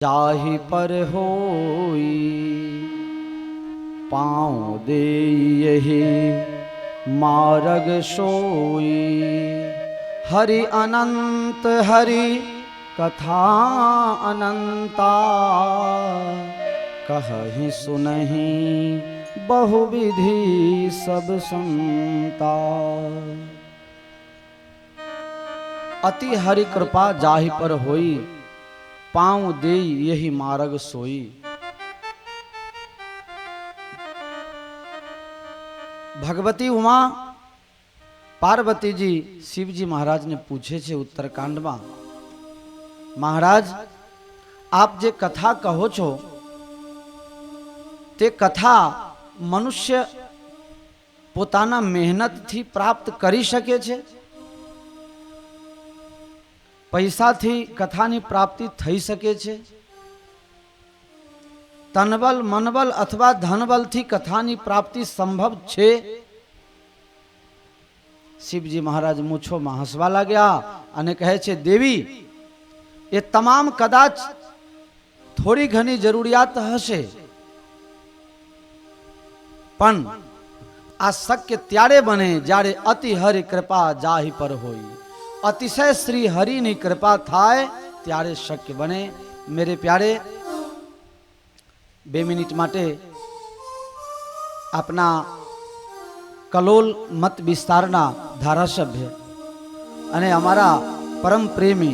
जाहि पर होई पाँव दे यही मार्ग सोई। हरि अनंत हरि कथा अनंता, कहहि सुनहि बहुविधि सब संता। अति हरि कृपा जाहि पर होई पाँव दे यही मार्ग सोई। भगवती उमा पार्वती जी शिव जी महाराज ने पूछे छे उत्तरकांड में, महाराज आप जे कथा कहो छो ते कथा मनुष्य पोताना मेहनत थी प्राप्त करी शके छे? पैसा थी कथानी प्राप्ति थई सके छे? तनबल मनबल अथवा धनबल थी कथानी प्राप्ति संभव छे? शिवजी महाराज मूछो में हसवा लाग्या अने कहे छे, देवी ये तमाम कदाच थोड़ी घनी जरूरियात हशे, पण आ शक्य त्यारे बने जारे अति हरि कृपा जाहि पर होई। अतिशय श्री हरि नी कृपा थाय त्यारे शक्य बने। मेरे प्यारे 2 मिनिट माटे अपना कलोल मत विस्तारना धारासभ्य अने अमारा परम प्रेमी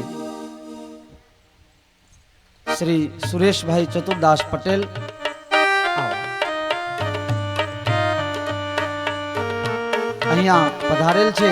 श्री सुरेश भाई चतुरदास पटेल अहिया पधारेल छे।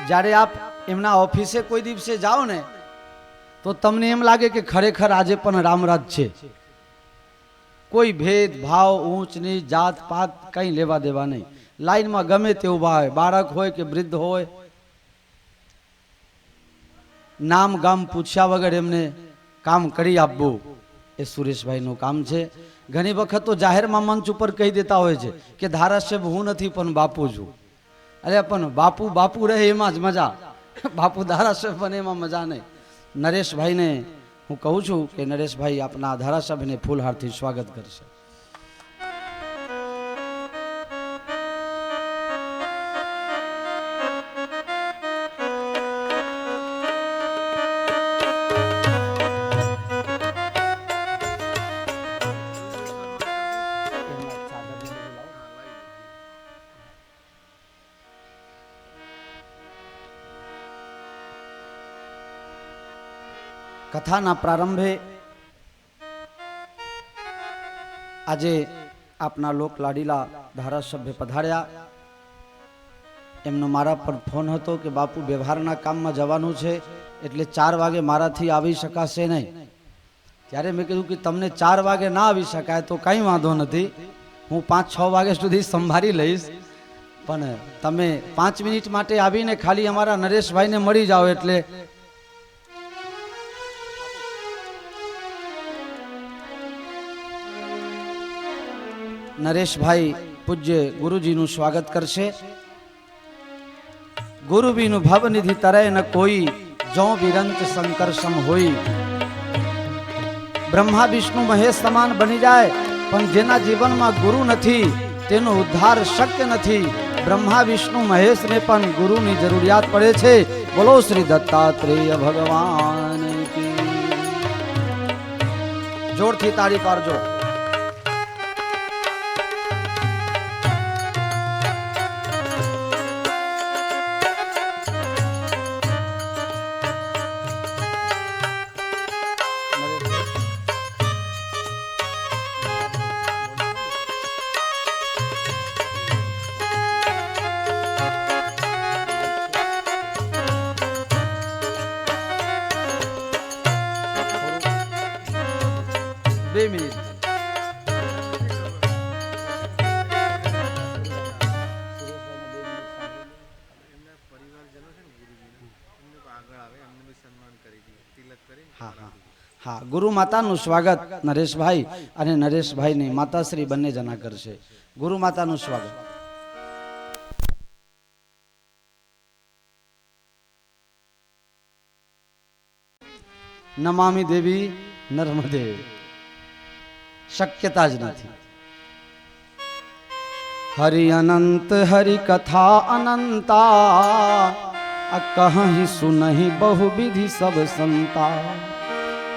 જ્યારે આપ એમના ઓફિસે કોઈ દિવસે જાઓ ને તો તમને એમ લાગે કે ખરેખર આજે પણ રામરાજ છે। કોઈ ભેદ ભાવ ઊંચ નીચ જાત પાત કંઈ લેવા દેવા નહીં। લાઈનમાં ગમે તે ઊભા હોય, બાળક હોય કે વૃદ્ધ હોય, નામ ગામ પૂછ્યા વગર એમને કામ કરી આપવું એ સુરેશભાઈનું કામ છે। ઘણી વખત તો જાહેરમાં મંચ ઉપર કહી દેતા હોય છે કે ધારાસભ્ય હું નથી પણ બાપુ છું। अरे अपन बापू बापू रहे एम ज मजा, बापू धारासभ्य बने एम मजा नहीं। नरेश भाई ने हूँ कहूँ छूँ कि नरेश भाई अपना धारासभ्य ने फूलहार थी स्वागत करशे। कथाना प्रारंभे आजे आपना लोक लाडीला धारासभ्य पधार्या। एमनो मारा पर फोन हतो कि बापू व्यवहारना काम में जवानुं छे एटले 4 वागे माराथी आवी शकाशे नहीं। त्यारे मैं कीधुं कि तमने 4 वागे ना आवी शकाय तो कई वांधो नथी, हूँ 5-6 वागे सुधी संभाળી लईश, पण तमे 5 मिनिट माटे आवीने खाली अमारा नरेशभाई ने मળી जाओ एटले नरेश भाई पूज्य गुरुजी नु स्वागत करशे। गुरु बिनु भव निधि तरय न कोई, जो विरंत शंकर सम होई। ब्रह्मा विष्णु महेश समान बनी जाए पण जेना जीवन में गुरु नथी तेनो उद्धार शक्य नथी। ब्रह्मा विष्णु महेश ने पण गुरु नी जरूरियात पड़े छे। बोलो श्री दत्तात्रेय भगवान की। जोर थी ताड़ी पारजो। 2 મિનિટ. હા હા હા, ગુરુ માતાનું સ્વાગત નરેશભાઈ અને નરેશભાઈની માતાશ્રી બંને જણા કરશે. ગુરુ માતાનું સ્વાગત. નમામી દેવી નર્મદે, શક્યતા જ નથી. હરિ અનંત હરિ કથા અનંતા, કહી સુનહી બહુ વિધિ સબ સંતા.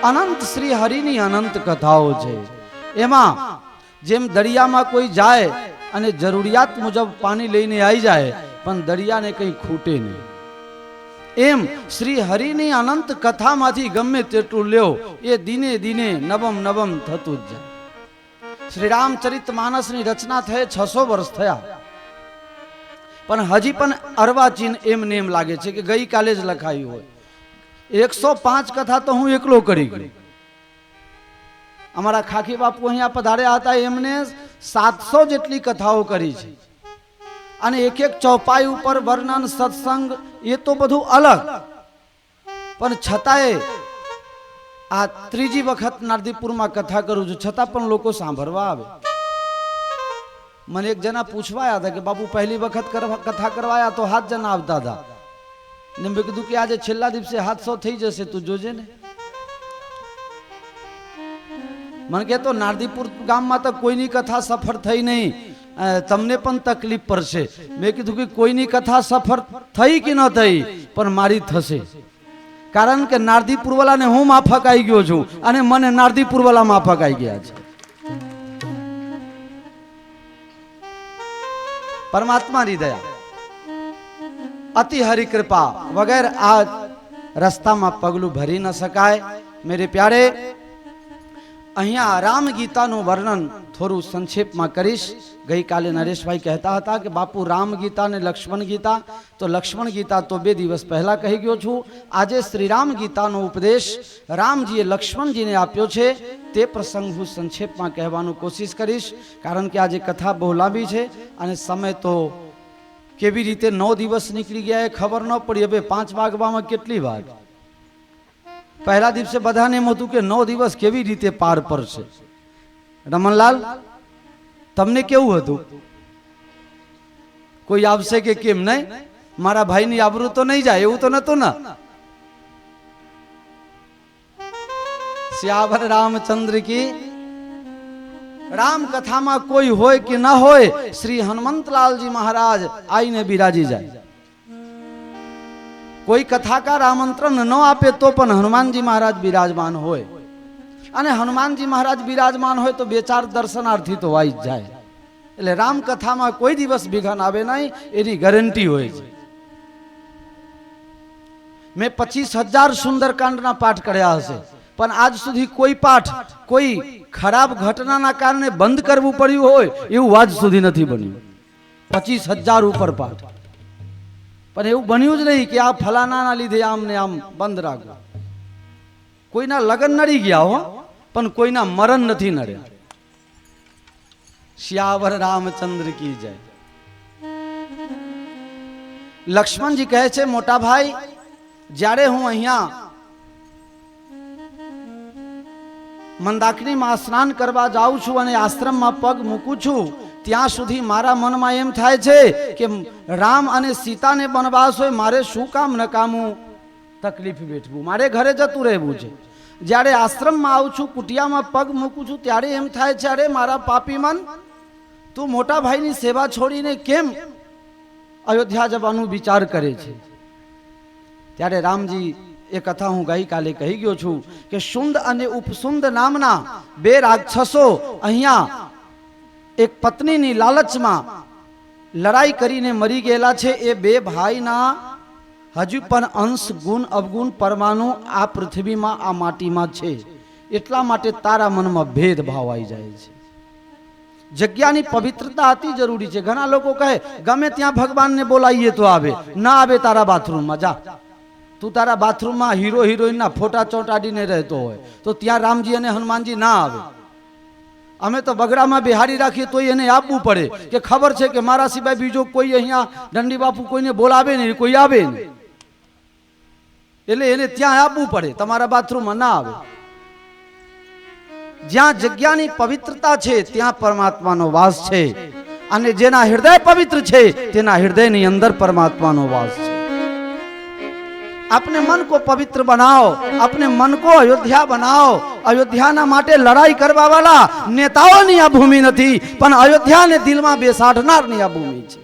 અનંત શ્રી હરિની અનંત કથાઓ છે. એમાં જેમ દરિયામાં કોઈ જાય અને જરૂરિયાત મુજબ પાણી લઈને આવી જાય પણ દરિયાને કંઈ ખૂટે નહીં, એમ શ્રી હરિની અનંત કથામાંથી ગમે તેટલું લ્યો એ દિને દિને નવમ નવમ થતું જ જાય. શ્રી રામચરિત માનસની રચના થઈ 600 વર્ષ થયા, પણ હજી પણ અર્વાચીન એમને એમ લાગે છે કે ગઈકાલે જ લખાયું હોય. 105 કથા તો હું એકલો કરી ગયો. અમારા ખાખી બાપુ અહીંયા પધાર્યા હતા, એમને 700 જેટલી કથાઓ કરી છે. અને એક એક ચોપાઈ ઉપર વર્ણન સત્સંગ એ તો બધું અલગ, પણ છતાંય આ ત્રીજી વખત નારદીપુરમાં કથા કરું છું, છતાં પણ લોકો સાંભળવા આવે. મને એક જણા પૂછવાયા હતા કે બાપુ પહેલી વખત કથા કરવાયા તો 7 જણા આવતા હતા ને મેં કીધું કે આજે છેલ્લા દિવસે 700 થઈ જશે, તું જોજે ને. મને કહેતો નારદીપુર ગામમાં તો કોઈની કથા સફળ થઈ નહીં, તમને પણ તકલીફ પડશે. મેં કીધું કે કોઈની કથા સફળ થઈ કે ન થઈ, પણ મારી થશે. કારણ કે નારદીપુર વાળાને હું માફક આવી ગયો છું અને મને નારદીપુર વાળા માફક આવી ગયા છે. પરમાત્માની દયા, અતિ હરિ કૃપા વગેર આ રસ્તામાં પગલું ભરી ન શકાય. મેરે પ્યારે, અહીંયા રામ ગીતાનું વર્ણન થોડું સંક્ષેપમાં કરીશ. ગઈકાલે નરેશભાઈ કહેતા હતા કે બાપુ રામ ગીતા અને લક્ષ્મણ ગીતા, તો લક્ષ્મણ ગીતા તો 2 દિવસ પહેલા કહી ગયો છું. આજે શ્રી રામ ગીતાનો ઉપદેશ રામજીએ લક્ષ્મણજીને આપ્યો છે, તે પ્રસંગ હું સંક્ષેપમાં કહેવાનું કોશિશ કરીશ. કારણ કે આજે કથા બહુ લાંબી છે અને સમય તો કેવી રીતે 9 દિવસ નીકળી ગયા એ ખબર ન પડી. હવે 5 વાગવામાં કેટલી વાર? પહેલા દિવસે બધાને એમ હતું કે 9 દિવસ કેવી રીતે પાર પડશે. રમણલાલ, તમને કેવું હતું? કોઈ આવશે કે કેમ? નહીં, મારા ભાઈની આબરૂ તો નહીં જાય એવું તો નતું ને? શ્યાવર રામચંદ્ર કી. રામ કથામાં કોઈ હોય કે ના હોય, શ્રી હનુમંતલાલજી મહારાજ આઈને બિરાજી જાય. કોઈ કથાકાર આમંત્રણ ન આપે તો પણ હનુમાનજી મહારાજ બિરાજમાન હોય, અને હનુમાનજી મહારાજ બિરાજમાન હોય તો 2-4 દર્શનાર્થી તો આવી જ જાય. એટલે રામ કથામાં કોઈ દિવસ વિઘન આવે નહીં, એની ગેરંટી હોય છે. મેં 25,000 સુંદરકાંડના પાઠ કર્યા હશે, પણ આજ સુધી કોઈ પાઠ કોઈ ખરાબ ઘટનાના કારણે બંધ કરવું પડ્યું હોય એવું આજ સુધી નથી બન્યું. 25,000 ઉપર પાઠ, પણ એવું બન્યું જ નહીં કે આ ફલાનાના લીધે આમ ને આમ બંધ રાખો. કોઈના લગ્ન નડી ગયા હો, પણ કોઈના મરણ નથી નડ્યા. શ્યાવર રામચંદ્ર કી જય. લક્ષ્મણજી કહે છે, મોટા ભાઈ, જ્યારે હું અહીંયા મંદાકિનીમાં સ્નાન કરવા જાઉં છું અને આશ્રમમાં પગ મૂકું છું, ત્યાં સુધી મારા મનમાં એમ થાય છે કે રામ અને સીતાને વનવાસ હોય, મારે શું કામ નકામું તકલીફ વેઠવું, મારે ઘરે જતું રહેવું છે. જ્યારે આશ્રમમાં આવું છું, કુટિયામાં પગ મૂકું છું, ત્યારે એમ થાય છે, અરે મારા પાપી મન, તું મોટા ભાઈની સેવા છોડીને કેમ અયોધ્યા જવાનું વિચાર કરે છે? ત્યારે રામજી, એ કથા હું ગઈકાલે કહી ગયો છું કે શુંદ અને ઉપશુંદ નામના 2 રાક્ષસો અહીંયા એક પત્નીની લાલચમાં લડાઈ કરીને મરી ગયેલા છે. એ 2 ભાઈના હજુ પણ અંશ, ગુણ, અવગુણ, પરમાણુ આ પૃથ્વીમાં, આ માટીમાં છે. એટલા માટે તારા મનમાં ભેદભાવ આવી જાય છે. જગ્યાની પવિત્રતા અતિ જરૂરી છે. ઘણા લોકો કહે ગમે ત્યાં ભગવાનને બોલાવીએ તો આવે, ના આવે તારા બાથરૂમમાં જા. તું તારા બાથરૂમમાં હીરો હિરોઈનના ફોટા ચોંટાડીને રહેતો હોય તો ત્યાં રામજી અને હનુમાનજી ના આવે. અમે તો બગડામાં બિહારી રાખીએ તો એને આપવું પડે કે ખબર છે કે મારા સિવાય બીજો કોઈ અહીંયા દંડી બાપુ કોઈને બોલાવે નહીં, કોઈ આવે નહીં, એટલે એને ત્યાં આપવું પડે, તમારા બાથરૂમમાં ના આવે. જ્યાં જગ્યાની પવિત્રતા છે ત્યાં પરમાત્માનો વાસ છે, અને જેના હૃદય પવિત્ર છે તેના હૃદયની અંદર પરમાત્માનો વાસ છે. अपने मन को पवित्र बनाओ, अपने मन को अयोध्या बनाओ. अयोध्या माटे लड़ाई करवा वाला नेताओं आ भूमि नहीं, पण अयोध्या ने दिल में बेसाडनार आ भूमि है.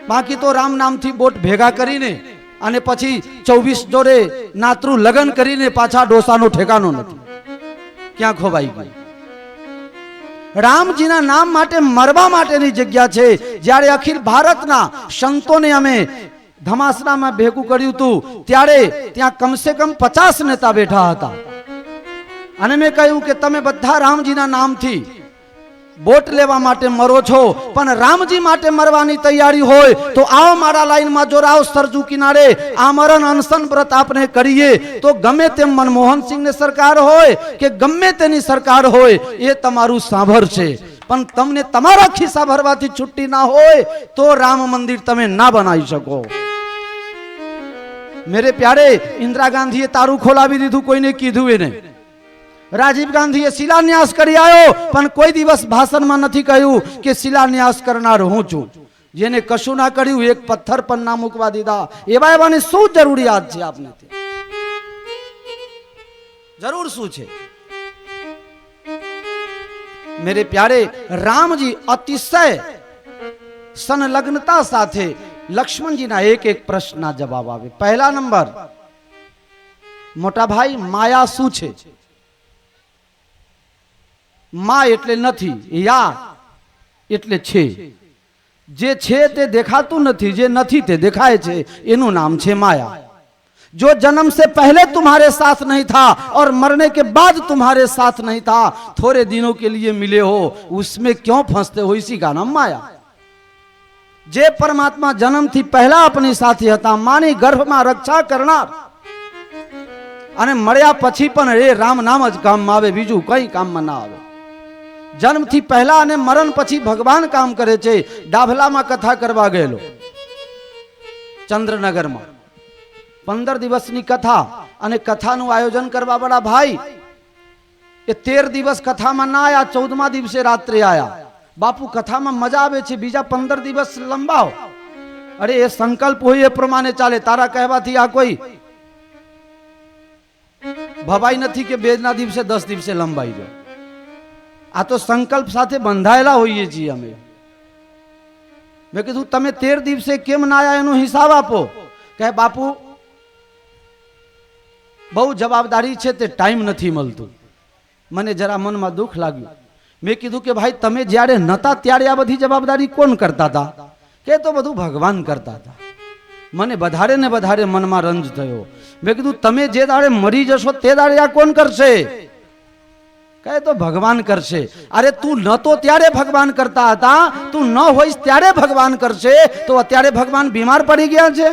बाकी तो राम नाम थी बोट भेगा करीने अने पछी 24 जोड़े नातरू लगन करीने पाछा डोसानो ठेकानो नहीं. क्या खोवाई गई? रामजी ना नाम माटे मरवा माटेनी जग्या छे. ज्यारे अखिल भारतना संतोने अमे धमासना में भेगू कर्यु तु त्यारे त्या कम से कम 50 नेता बैठा था, अने मैं कहूं कि तमे बधा रामजी ना नाम थी बोट लेवा माटे मरो छो, पण रामजी माटे मरवानी तैयारी होय तो आओ मारा लाइन में जोड़ाओ सरजू किनारे आमरण अनशन व्रत आपने करिए तो गमे तेम मनमोहन सिंह ने सरकार होय के गमे तेनी सरकार होय ए तमारू सांभर छे, पण तमने तमारा खिस्सा भरवाथी छुट्टी ना होय तो राम मंदिर तमे ना बनाई सको. मेरे प्यारे, इंदिरा गांधीए तारू खोलावी दीधुं, कोईने कीधुं नहीं. राजीव गांधीए शिलान्यास करी आयो, पण कोई दिवस भाषण में नहीं कहूं कि शिलान्यास करनार हूँ छूं. जेने कशुं ना कर्युं एक पत्थर पर ना मूकवा दीधा. एवा एवानी शुं जरूरियात छे? आपने जरूर शुं छे? मेरे प्यारे, रामजी अतिशय संलग्नता साथे लक्ष्मण जी ना एक एक प्रश्न ना जवाब आवे. पहला नंबर, मोटा भाई माया शू छे? मा एटले नथी, या एटले छे. जे छे ते देखातुं नथी, जे नथी ते देखाय छे, एनुं नाम छे माया. जो जन्म से पहले तुम्हारे साथ नहीं था और मरने के बाद तुम्हारे साथ नहीं था, थोड़े दिनों के लिए मिले हो, उसमें क्यों फंसते हो? इसी का नाम माया. जे परमात्मा जन्म थी पहला अपनी साथी हता, मानी गर्भ में रक्षा करनार, अने मर्या पछी पण ए राम नाम ज काम में आवे, बीजू कई काम में ना आवे. जन्म थी पहला अने मरण पछी भगवान काम करे छे. डाभला में कथा करवा गयेलो चंद्रनगर में 15 दिवसनी कथा, अने कथानुं आयोजन करवा वाला भाई ए 13 दिवस कथा में ना आया, 14मा दिवसे रात्रे आया. बापू कथा में मजा आवे छे, बीजा 15 दिवस लंबाओ. अरे ए संकल्प होय ए प्रमाणे चाले. तारा कहेवाथी आ कोई भवाई नथी के बेजना दिवसे 10 दिवसे लंबाई जाए. आ तो संकल्प साथे बंधायेला होईए छीए अमे. मैं कीधुं तमे 13 दिवसे केम ना आया एनो हिसाब आपो. कहे बापू बहु जवाबदारी छे ते टाइम नथी मळतो. मने जरा मन में दुख लाग्युं. मैं कीधुं के भाई तमे ज्यारे नता त्यारे आ बधी जवाबदारी कोण करता था? के तो बधुं भगवान करता था. मने बधारे ने बधारे मन में रंज थयो. मैं कीधुं तमे जे दाड़े मरी जशो ते दाड़े आ कोण करशे? कहे तो भगवान करशे. अरे तू न तो त्यारे भगवान करता था, तू न होईस त्यारे भगवान करशे. तो अत्यारे भगवान बीमार पड़ी गया छे?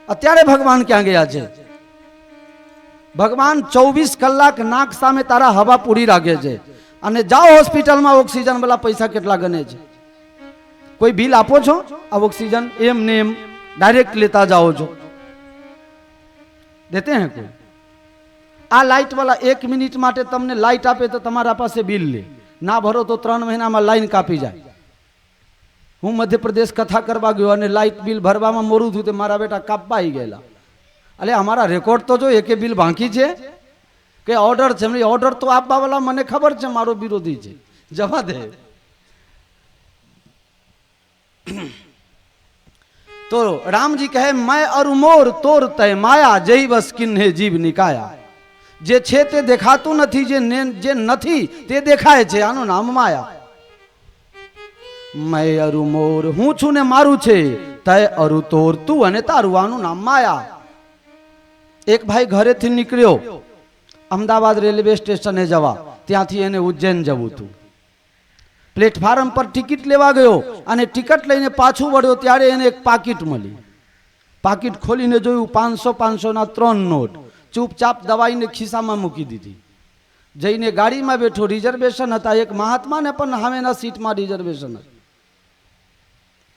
अत्यारे भगवान क्या गया छे? भगवान 24 कलाक नाक सामे तारा हवा पूरी राखे छे. अने जाओ होस्पिटल में ऑक्सीजन वाला पैसा केटला गणे छे? कोई बिल आपो छो? आ ऑक्सीजन एम ने एम डायरेक्ट लेता जाओ छो? देते हैं कोई? आ लाइट वाला 1 मिनिट माटे तमने लाइट आपे तो तमारा पासे बिल ले. ना भरो तो 3 महीना में लाइन कापी जाए. हूँ मध्य प्रदेश कथा करवा गयो अने लाइट बिल भरवा में मोरू थयुं ते मारा बेटा कापवा आई गयेला. अरे हमारा रेकॉर्ड तो जो एक बिल बाकी है के ऑर्डर है? ऑर्डर तो आपवा वाला मने खबर है मारो विरोधी है, जवा दे. तो राम जी कहे मैं और मोर तोर तय माया, जय बस किन्हे जीव निकाया. जे छे ते देखातुं नथी, जे नथी ते देखाय छे. आनो नाम माया. मैं अरु मोर हूँ छू ने मारू छे, तय अरु तोर तू अने तारू, आनु नाम माया. एक भाई घरे थी निकळ्यो अमदावाद रेलवे स्टेशने जवा, त्यांथी एने उज्जैन जवुं हतुं. प्लेटफॉर्म पर टिकट लेवा गयो अने टिकट लईने पाछुं वळ्यो त्यारे एने एक पाकिट मळी. पाकिट खोलीने जोयुं 500 ना 3 नोट. चुपचाप दवाईने खिस्सामां मूकी दीधी. જઈને ગાડીમાં બેઠો, રિઝર્વેશન હતા, એક મહાત્માને પણ સામેના સીટમાં રિઝર્વેશન હતું.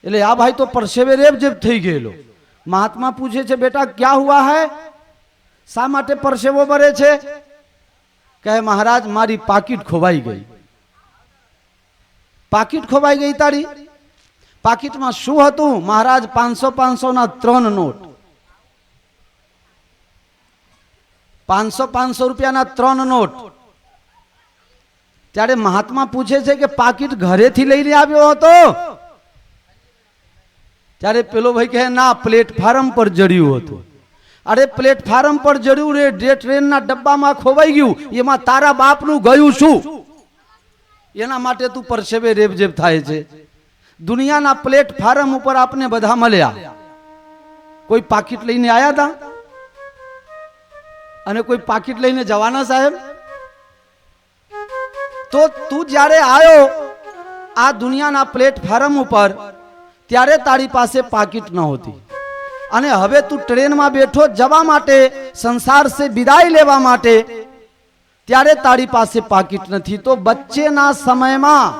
એટલે આ ભાઈ તો પરસેવે રેબઝેબ થઈ ગયેલો. મહાત્મા પૂછે છે, બેટા ક્યા હુઆ હૈ, શા માટે પરસેવો બરે છે? કહે, મહારાજ મારી પાકીટ ખોવાઈ ગઈ. પાકીટ ખોવાઈ ગઈ તારી? પાકીટમાં શું હતું? મહારાજ 500 ના 3 નોટ. 500 રૂપિયાના 3 નોટ. ત્યારે મહાત્મા પૂછે છે કે પાકીટ ઘરેથી લઈને આવ્યો હતો? ત્યારે પેલો ભાઈ કહે, ના, પ્લેટફાર્મ પર જડ્યું હતું. અરે પ્લેટફાર્મ પર જડ્યું રે, જે ટ્રેનના ડબ્બામાં ખોવાઈ ગયું, એમાં તારા બાપનું ગયું શું? એના માટે તું પરસેવે રેબઝેબ થાય છે. દુનિયાના પ્લેટફાર્મ ઉપર આપને બધા મળ્યા, કોઈ પાકીટ લઈને આયા હતા અને કોઈ પાકીટ લઈને જવાના સાહેબ? તો તું જ્યારે આવ્યો આ દુનિયાના પ્લેટફાર્મ ઉપર, ત્યારે તારી પાસે પાકીટ નહોતી, અને હવે તું ટ્રેનમાં બેઠો જવા માટે, સંસાર સે વિદાય લેવા માટે, ત્યારે તારી પાસે પાકીટ નથી. તો બચ્ચેના સમયમાં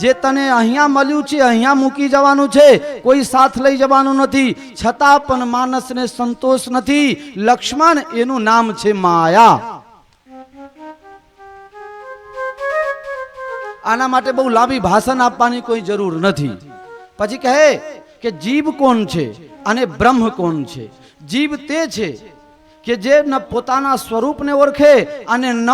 જે તને અહીંયા મળ્યું છે, અહીંયા મૂકી જવાનું છે, કોઈ સાથ લઈ જવાનું નથી, છતાં પણ માણસને સંતોષ નથી. લક્ષ્મણ, એનું નામ છે માયા. આના માટે બહુ લાંબી ભાષણ આપવાની કોઈ જરૂર નથી. પછી કહે કે જીવ કોણ છે અને બ્રહ્મ કોણ છે? જીવ તે છે કે જે ન પોતાના સ્વરૂપને ઓળખે અને ન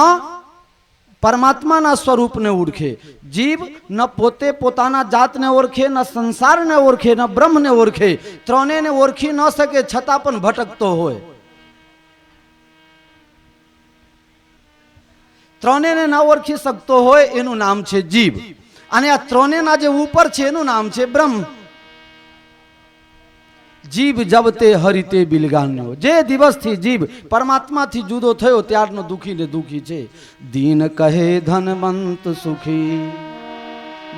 પરમાત્માના સ્વરૂપને ઓળખે. જીવ ન પોતે પોતાના જાતને ઓળખે, ન સંસારને ઓળખે, ન બ્રહ્મને ઓળખે. ત્રણેયને ઓળખી ન શકે, છતાં પણ ભટકતો હોય. ત્રણેયને ન ઓળખી શકતો હોય, એનું નામ છે જીવ. અને આ ત્રણેયના જે ઉપર છે, એનું નામ છે બ્રહ્મ. જીવ જબ તે હરિતે બિલગાન્યો. જે દિવસથી જીવ પરમાત્માથી જુદો થયો, ત્યારનો દુખી ને દુખી છે. દીન કહે ધનવંત સુખી,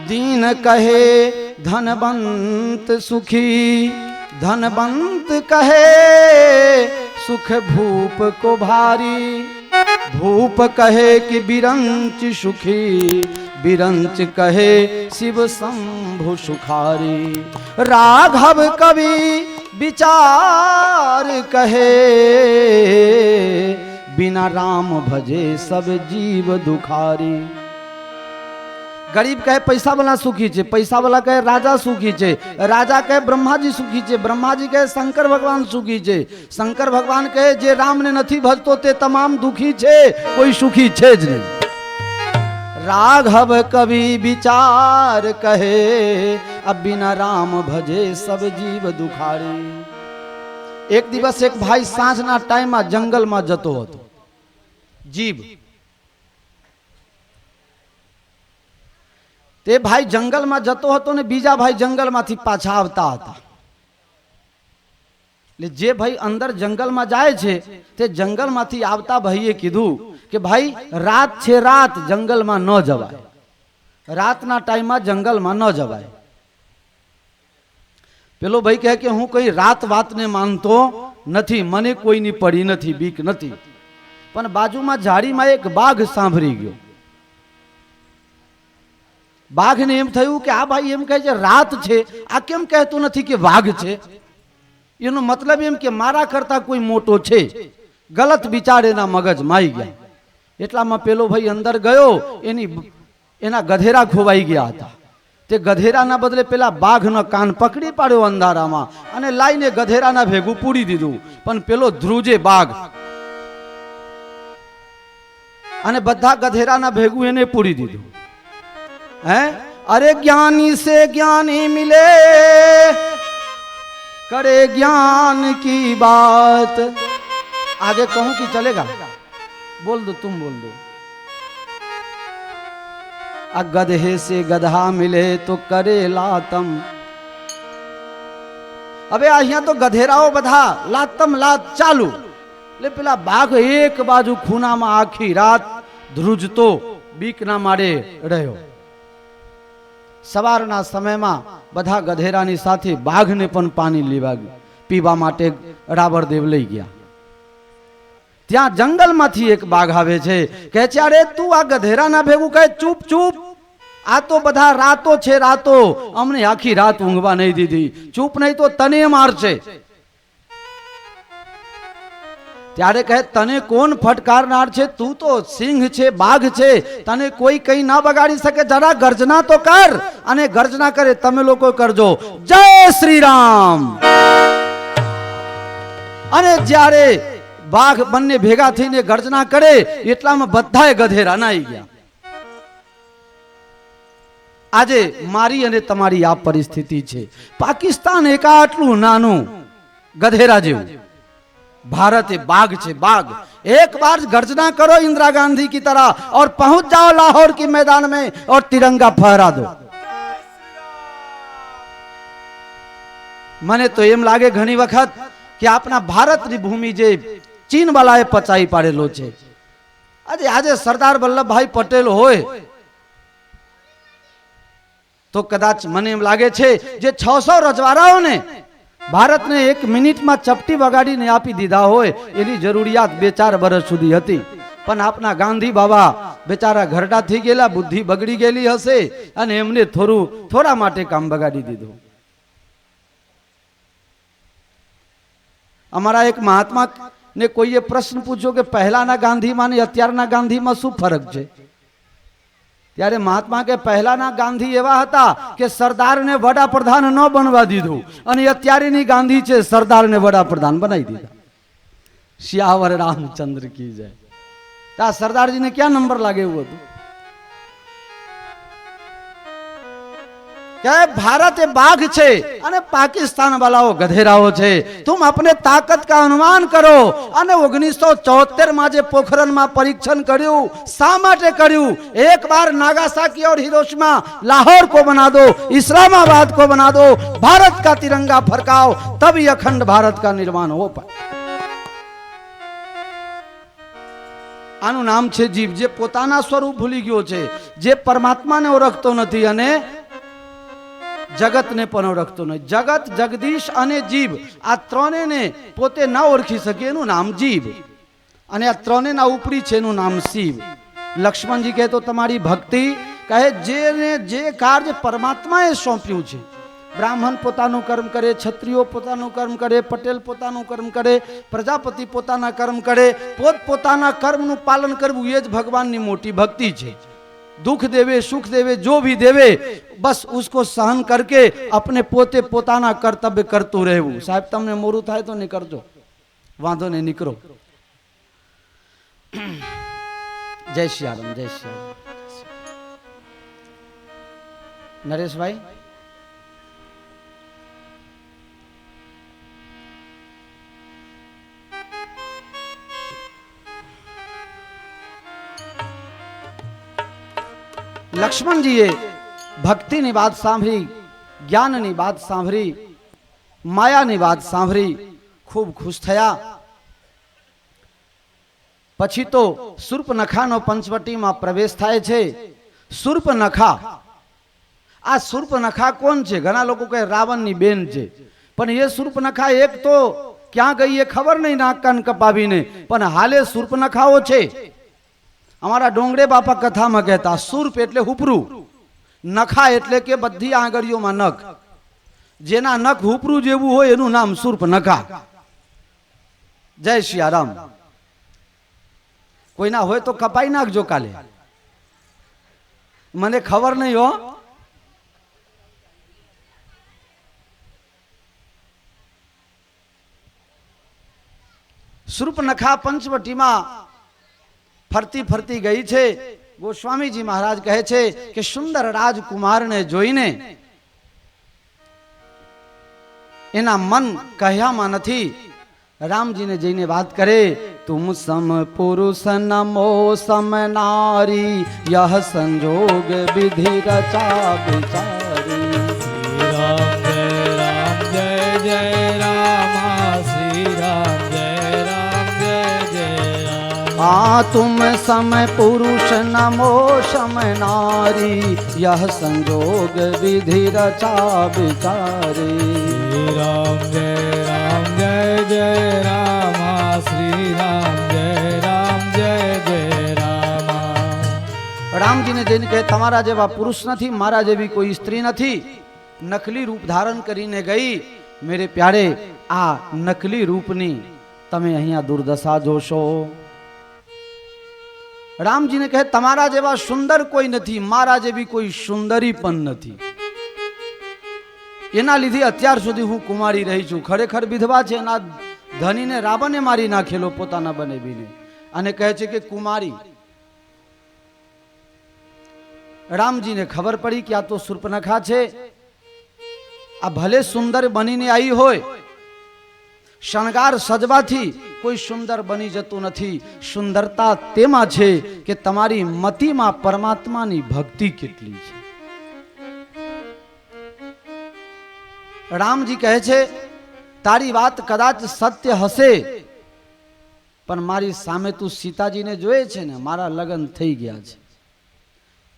દીન કહે ધનવંત સુખી, ધનવંત કહે સુખ ભૂપ को भारी, भूप कहे कि बिरंच सुखी, बिरंच कहे शिव शंभु सुखारी. राघव कवि विचार कहे, बिना राम भजे सब जीव दुखारी. गरीब कहे पैसा वाला सुखी છે, पैसा वाला कहे राजा सुखी છે, राजा कहे ब्रह्माजी सुखी છે, ब्रह्माजी कहे शंकर भगवान सुखी છે, शंकर भगवान कहे जे राम ने નથી ભજતો તે તમામ દુખી છે, કોઈ સુખી છે જ નહીં. राघव कवि विचार कहे, अब बिना राम भजे सब जीव दुखारी. એક દિવસ એક ભાઈ સાંજના ટાઈમમાં જંગલમાં જતો હતો. જીવ તે ભાઈ જંગલમાં જતો હતો ને બીજા ભાઈ જંગલમાંથી પાછા આવતા હતા. એટલે જે ભાઈ અંદર જંગલમાં જાય છે, તે જંગલમાંથી આવતા ભાઈએ કીધું કે ભાઈ રાત છે, રાત જંગલમાં ન જવાય, રાતના ટાઈમમાં જંગલમાં ન જવાય. પેલો ભાઈ કહે કે હું કોઈ રાત વાતને માનતો નથી, મને કોઈની પડી નથી, બીક નથી. પણ બાજુમાં ઝાડીમાં એક બાઘ સાંભળી ગયો. બાઘને એમ થયું કે આ ભાઈ એમ કહે છે રાત છે, આ કેમ કહેતો નથી કે વાઘ છે? એનો મતલબ એમ કે મારા કરતા કોઈ મોટો છે. ગલત વિચાર એના મગજમાં આવી ગયા. એટલામાં પેલો ભાઈ અંદર ગયો, એના ગધેરા ખોવાઈ ગયા હતા. તે ગધેરાના બદલે પેલા બાઘનો કાન પકડી પાડ્યો અંધારામાં અને લાઈને ગધેરાના ભેગું પૂરી દીધું. પણ પેલો ધ્રુજે બાઘ અને બધા ગધેરાના ભેગું એને પૂરી દીધું. हैं? अरे ज्ञानी से ज्ञानी मिले, करे ज्ञान की बात. आगे कहूं कि चलेगा? बोल दो, तुम बोल दो. आ गधे से गधा मिले तो करे लातम. હવે અહીંયા તો ગધેરાઓ બધા લાતમ લાત ચાલુ. એટલે પેલા બાઘ એક બાજુ ખૂનામાં આખી રાત ધ્રુજતો બીકના મારે રહ્યો. સવારના સમયમાં બધા ગધેરાની સાથે બાઘને પણ પાણી પીવા માટે રાવણદેવ લઈ ગયા. ત્યાં જંગલમાંથી એક બાઘ આવે છે, કહે છે અરે તું આ ગધેરાના ભેગું કહે, ચૂપ ચૂપ, આ તો બધા રાતો છે રાતો, અમને આખી રાત ઊંઘવા નહીં દીધી, ચૂપ નહીં તો તને મારશે. ત્યારે કહે તને કોણ ફટકારનાર છે, તું તો સિંહ છે, બાઘ છે, તને કોઈ કઈ ના બગાડી શકે, જરા ગર્જના તો કર. અને ગર્જના કરે તમે લોકો કરજો, જય શ્રી રામ. અને જ્યારે બાઘ બંને ભેગા થઈને ગર્જના કરે એટલામાં બધાએ ગધેરા નાઈ ગયા. આજે મારી અને તમારી આ પરિસ્થિતિ છે. પાકિસ્તાન એક આટલું નાનું ગધેરા જેવું, भारत एक बाघ छे, बाघ. एक बार गर्जना करो इंदिरा गांधी की तरह और पहुंच जाओ लाहौर के मैदान में और तिरंगा फहरा दो. मने तो एम लागे घणी वखत कि अपना भारत नी भूमि जे चीन वालाए पचाई पाड़ेलो छे. આજે આજે સરદાર વલ્લભભાઈ પટેલ હોય તો કદાચ મને એમ લાગે છે જે 600 રજવાડાઓને ભારતને 1 મિનિટમાં ચપટી વગાડીને આપી દીધા હોય એની જરૂરિયાત 2-4 વર્ષ સુધી હતી. પણ આપના ગાંધી બાબા બેચારા ઘરડા થઈ ગયેલા, બુદ્ધિ બગડી ગયેલી હશે અને એમને થોડા માટે કામ બગાડી દીધું. અમારા એક મહાત્મા ને કોઈએ પ્રશ્ન પૂછ્યો કે પહેલાના ગાંધીમાં અને અત્યારના ગાંધીમાં શું ફરક છે? ત્યારે મહાત્મા કે પહેલાના ગાંધી એવા હતા કે સરદારને વડાપ્રધાન ન બનવા દીધું, અને અત્યારેની ગાંધી છે સરદારને વડાપ્રધાન બનાવી દીધા. શ્યાવર રામચંદ્ર કી જય. આ સરદારજીને ક્યાં નંબર લાગે એવું હતું કે भारत बाघ छे અને પાકિસ્તાન વાળાઓ ગધેરાઓ છે. तुम अपने ताकत का अनुमान करो. અને 1974 માં જે પોખરણમાં પરીક્ષણ કર્યું, શા માટે કર્યું? एक बार नागासाकी और हिरोशिमा लाहौर को बना दो, इस्लामाबाद को बना दो, भारत का तिरंगा फरकाओ, तभी अखंड भारत का निर्माण हो पाए. આનું નામ છે જીવ, જે પોતાના સ્વરૂપ ભૂલી ગયો છે, જે પરમાત્માને ઓળખતો નથી અને જગતને પણ ઓળખતો નથી. જગત, જગદીશ અને જીવ આ ત્રણેયને પોતે ના ઓળખી શકે એનું નામ જીવ, અને આ ત્રણેયના ઉપરી છે એનું નામ શિવ. લક્ષ્મણજી કહે તો તમારી ભક્તિ, કહે જેને જે કાર્ય પરમાત્માએ સોંપ્યું છે, બ્રાહ્મણ પોતાનું કર્મ કરે, ક્ષત્રિયો પોતાનું કર્મ કરે, પટેલ પોતાનું કર્મ કરે, પ્રજાપતિ પોતાના કર્મ કરે, પોતપોતાના કર્મનું પાલન કરવું એ જ ભગવાનની મોટી ભક્તિ છે. दुख देवे सुख देवे जो भी देवे बस उसको सहन करके अपने पोते पोताना कर्तव्य करतू रहेवू. साहेब तमने मोरू थाय तो निकळजो, वांधो ने निकरो. जय श्रीराम, जय श्रीराम. नरेश भाई લક્ષ્મણજીએ ભક્તિની વાત સાંભળી, જ્ઞાનની વાત સાંભળી, માયાની વાત સાંભળી, ખૂબ ખુશ થયા. પછી તો શૂર્પનખાનો પંચવટીમાં પ્રવેશ થાય છે. શૂર્પનખા, આ શૂર્પનખા કોણ છે? ઘણા લોકો કહે રાવણની બેન છે, પણ એ શૂર્પનખા એક તો ક્યાં ગઈ એ ખબર નહીં, નાક કાન કપાવીને, પણ હાલે શૂર્પનખાઓ છે. અમારા ડોંગરે બાપા કથામાં કહેતા સુર્પ એટલે હુપરું, નખા એટલે કે બધી આંગળીઓમાં નખ. જેના નખ હુપરું જેવું હોય એનું નામ સુર્પ નખા. જય શ્રીરામ. કોઈના હોય તો કપાઈ નાખજો કાલે, મને ખબર નહીં હો. શૂર્પનખા પંચવટીમાં ફરતી ફરતી ગઈ છે. ગોસ્વામીજી મહારાજ કહે છે કે સુંદર રાજકુમારને જોઈને એના મન કહ્યામાં નથી. રામજીને જઈને વાત કરે, તુમ સમ પુરુષ નમો સમ નારી, યહ સંજોગ વિધિ રચા વિચારી. રામ જય જય રામ, શ્રી રામ જય રામ જય જય રામ. तुम समय पुरुष नमो सम नारी, यह संजोग विधि रचा विचारी. श्री राम जय जय राम, श्री राम जय રામજીને જઈને કહે તમારા જેવા પુરુષ નથી, મારા જેવી કોઈ સ્ત્રી નથી. નકલી રૂપ ધારણ કરીને ગઈ. મેરે પ્યારે આ નકલી રૂપની તમે અહીંયા દુર્દશા જોશો. રામજીને કહે તમારા જેવા સુંદર કોઈ નથી, મારા જેવી કોઈ સુંદરી પણ નથી. એના લીધે અત્યાર સુધી હું કુમારી રહી છું. ખરેખર વિધવા છે. એના ધનીને રાવણે મારી નાખેલો પોતાના બનેવીને, અને કહે છે કે કુમારી. રામજીને ખબર પડી કે આ તો શૂર્પણખા છે. આ ભલે સુંદર બનીને આવી હોય, શણગાર સજવાથી કોઈ સુંદર બની જતું નથી. સુંદરતા તેમાં છે કે તમારી મતિમાં પરમાત્માની ભક્તિ કેટલી છે. રામજી કહે છે તારી વાત કદાચ સત્ય હશે, પણ મારી સામે તું સીતાજીને જોયે છે ને, મારા લગ્ન થઈ ગયા છે.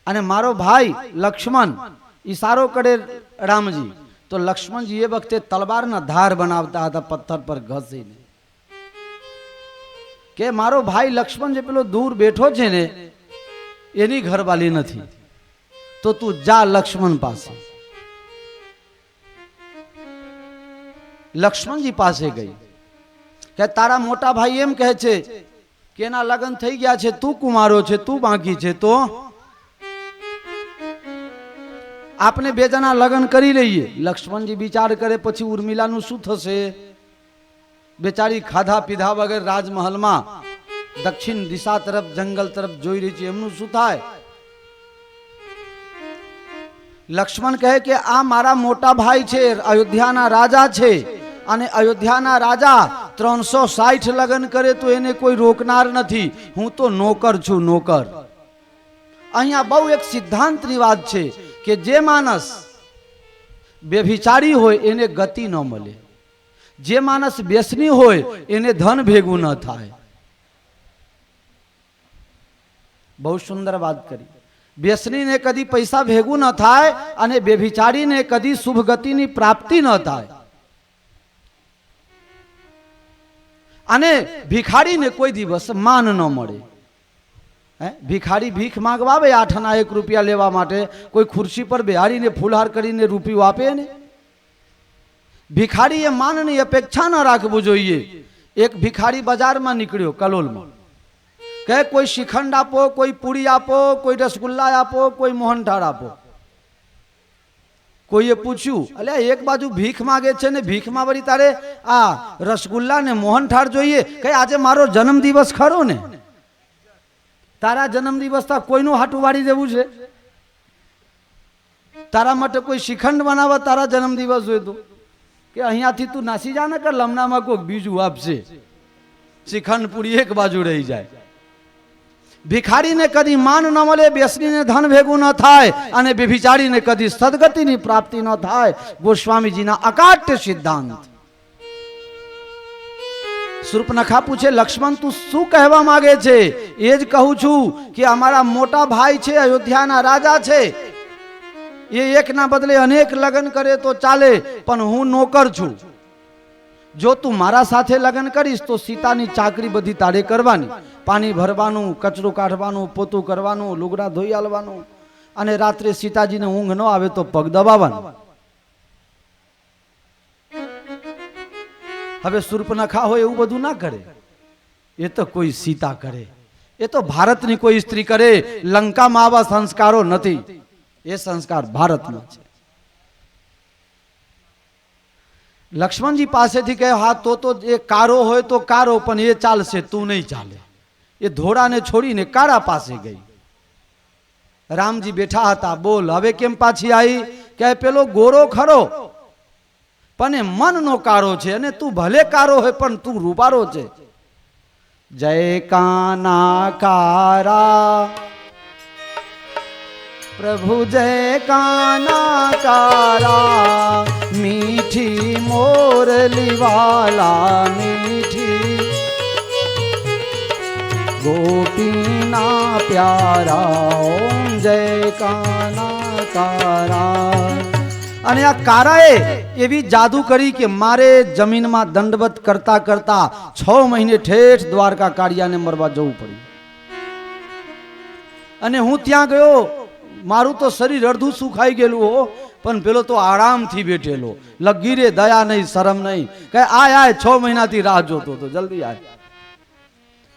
અને મારો ભાઈ લક્ષ્મણ ઈશારો કરે રામજી, તો લક્ષ્મણજી એ વખતે તલવારના ધાર બનાવતા હતા પથ્થર પર ઘસીને, કે મારો ભાઈ લક્ષ્મણ જે પેલો દૂર બેઠો છે ને એની ઘરવાળી નથી, તો તું જા લક્ષ્મણ પાસે. લક્ષ્મણજી પાસે ગઈ કે તારા મોટા ભાઈ એમ કહે છે કે એના લગ્ન થઈ ગયા છે, તું કુમારો છે, તું બાકી છે, તો આપણે બે જણા લગ્ન કરી લઈએ. લક્ષ્મણજી વિચાર કરે પછી ઉર્મિલાનું શું થશે? બેચારી ખાધા પીધા વગર રાજમહલમાં દક્ષિણ દિશા તરફ જંગલ તરફ જોઈ રહી છે, એમનું શું થાય? લક્ષ્મણ કહે કે આ મારા મોટા ભાઈ છે, અયોધ્યાના રાજા છે, અને અયોધ્યાના રાજા 360 લગ્ન કરે તો એને કોઈ રોકનાર નથી. હું તો નોકર છું, નોકર. અહીંયા બહુ એક સિદ્ધાંતની વાત છે કે જે માણસ વ્યભિચારી હોય એને ગતિ ન મળે, જે માણસ વ્યસની હોય એને ધન ભેગું ન થાય. બહુ સુંદર વાત કરી. વ્યસનીને કદી પૈસા ભેગું ન થાય, અને વ્યભિચારીને કદી શુભ ગતિની પ્રાપ્તિ ન થાય, અને ભિખારીને કોઈ દિવસ માન ન મળે. ભિખારી ભીખ માંગવા આવે 8 આના 1 રૂપિયા લેવા માટે, કોઈ ખુરશી પર બેહાડીને ફૂલહાર કરીને રૂપિયો આપે ને. ભિખારીએ માનની અપેક્ષા ન રાખવું જોઈએ. એક ભિખારી બજારમાં નીકળ્યો કલોલમાં, કહે કોઈ શ્રીખંડ આપો, કોઈ પૂરી આપો, કોઈ રસગુલ્લા આપો, કોઈ મોહનથાળ આપો. કોઈએ પૂછ્યું અલ્યા એક બાજુ ભીખ માગે છે ને ભીખમાં વળી તારે આ રસગુલ્લા ને મોહનથાળ જોઈએ? કે આજે મારો જન્મદિવસ ખરો ને, તારા જન્મદિવસ તા કોઈનું હાટું વાળી દેવું છે? તારા માટે કોઈ શ્રીખંડ બનાવવા તારા જન્મદિવસ હોય તો કે અહીંયાથી તું નાસી જા ને, કે લમણામાં કોઈક બીજું આપશે. શ્રીખંડ પૂરી એક બાજુ રહી જાય. ભિખારીને કદી માન ન મળે, બેસરીને ધન ભેગું ન થાય, અને વ્યભિચારીને કદી સદગતિની પ્રાપ્તિ ન થાય. ગોસ્વામીજીના અકાટ્ય સિદ્ધાંત. શૂર્પણખા પૂછે લક્ષ્મણ તું શું કહેવા માંગે છે? એ જ કહું છું કે અમારા મોટા ભાઈ છે, અયોધ્યાના રાજા છે, એ એકના બદલે અનેક લગ્ન કરે તો ચાલે, પણ હું નોકર છું. જો તું મારા સાથે લગ્ન કરીશ તો સીતાની ચાકરી બધી તારે કરવાની, પાણી ભરવાનું, કચરું કાઢવાનું, પોતું કરવાનું, લુગડા ધોઈ આલવાનું, અને રાત્રે સીતાજીને ઊંઘ ન આવે તો પગ દબાવવાનું. હવે શૂર્પણખા હોય એવું બધું ના કરે, એ તો કોઈ સીતા કરે, એ તો ભારતની કોઈ સ્ત્રી કરે. લંકામાં આવા સંસ્કારો નથી, એ સંસ્કાર ભારતમાં છે. લક્ષ્મણજી પાસેથી કહે હા તો એ કારો હોય તો કારો, પણ એ ચાલશે, તું નહીં ચાલે. એ ધોળાને છોડીને કાળા પાસે ગઈ. રામજી બેઠા હતા. બોલ હવે કેમ પાછી આવી? કે પેલો ગોરો ખરો પણ એ મનનો કારો છે, અને તું ભલે કારો હોય પણ તું રૂપારો છે. જય કાના કારા પ્રભુ, જય કાના કારા, મીઠી મોરલી વાલા મીઠી, ગોપીના પ્યારા, ઓમ જય કાના કારા. અને આ કારાએ એવી જાદુ કરી કે મારે જમીનમાં દંડવત કરતા કરતા 6 મહિને ઠેઠ દ્વારકા કાળિયાને મરવા જવું પડ્યું. અને હું ત્યાં ગયો, મારું તો શરીર અડધું સુખાઈ ગયેલું હો, પણ પેલો તો આરામથી બેઠેલો, લગીરે દયા નહીં, શરમ નહીં, કહે આય 6 મહિનાથી રાહ જોતો હતો, જલ્દી આય.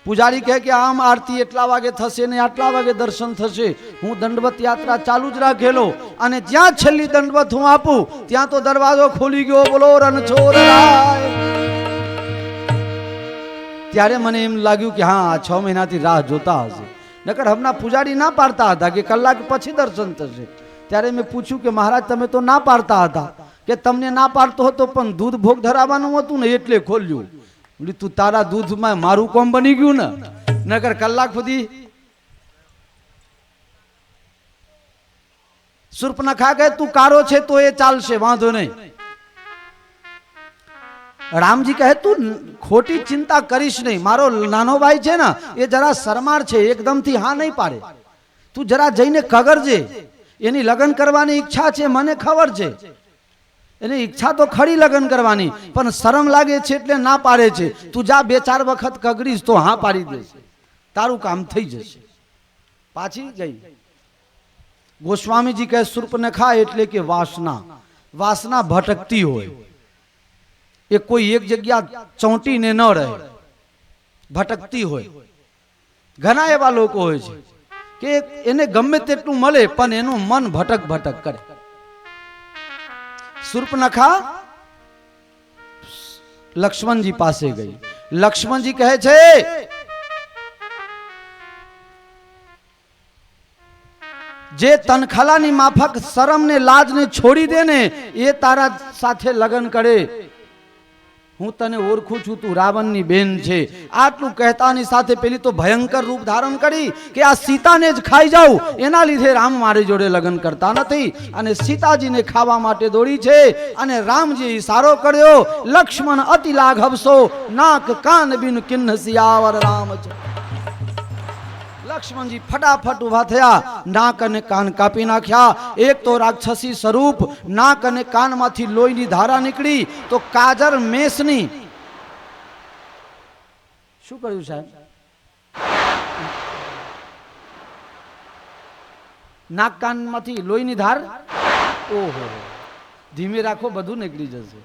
પૂજારી કહે કે આમ આરતી એટલા વાગે થશે ને આટલા વાગે દર્શન થશે. હું દંડવત યાત્રા ચાલુ જ રાખેલો, અને જ્યાં છેલ્લી દંડવત હું આપું ત્યાં તો દરવાજો ખોલી ગયો, બોલો રણછોડરાય. ત્યારે મને એમ લાગ્યું કે હા, આ 6 મહિનાથી રાહ જોતા હશે. નકર હમણાં પૂજારી ના પાડતા હતા કે કલાક પછી દર્શન થશે. ત્યારે મેં પૂછ્યું કે મહારાજ તમે તો ના પાડતા હતા, કે તમને ના પાડતો હતો પણ દૂધ ભોગ ધરાવવાનું હતું ને એટલે ખોલ્યું. તું તારા દૂધમાં મારું કોમ બની ગયું ને, નકર કલાક સુધી. શૂર્પણખા કહે તું કારો છે તો એ ચાલશે, વાંધો નહીં. રામજી કહે તું ખોટી ચિંતા કરીશ નહીં, મારો નાનો ભાઈ છે ને એ જરા શરમાળ છે, એકદમથી હા નહીં પાડે. તું જરા જઈને કગરજે, એની લગ્ન કરવાની ઈચ્છા છે, મને ખબર છે. એની ઈચ્છા તો ખરી લગ્ન કરવાની, પણ શરમ લાગે છે એટલે ના પાડે છે. તું જા 2-4 વખત કગરીશ તો હા પાડી દેશે, તારું કામ થઈ જશે. પાછી ગઈ. ગોસ્વામીજી કહે શૂર્પણખા એટલે કે વાસના, વાસના ભટકતી હોય, એ કોઈ એક જગ્યા ચોંટીને ન રહે, ભટકતી હોય. ઘણા એવા લોકો હોય છે કે એને ગમે તેટલું મળે પણ એનું મન ભટક ભટક કરે. શૂર્પણખા લક્ષ્મણજી પાસે ગઈ. લક્ષ્મણજી કહે છે જે તનખલાની માફક શરમ ને લાજ ને છોડી દે ને એ તારા સાથે લગ્ન કરે. હું તને ઓળખું છું, તું રાવણની બેન છે. આટલું કહેતાની સાથે પેલી તો ભયંકર રૂપ ધારણ કરી કે આ સીતાને જ ખાઈ જાઉં, એના લીધે રામ મારી જોડે લગ્ન કરતા નથી, અને સીતાજીને ખાવા માટે દોડી છે. અને રામજી ઈશારો કર્યો, લક્ષ્મણ અતિ લાઘવસો, નાક કાન બિન કિન્ન સિયાવર રામ છે. લક્ષ્મણજી ફટાફટ ઉભા થયા, નાક અને કાન કાપી નાખ્યા. એક તો રાક્ષસી સ્વરૂપ, નાક અને કાનમાંથી લોહીની ધારા નીકળી તો કાજર મેસની. શું કર્યું સાહેબ? નાક કાનમાંથી લોહીની ધાર. ઓહો, ધીમે રાખો, બધું નીકળી જશે.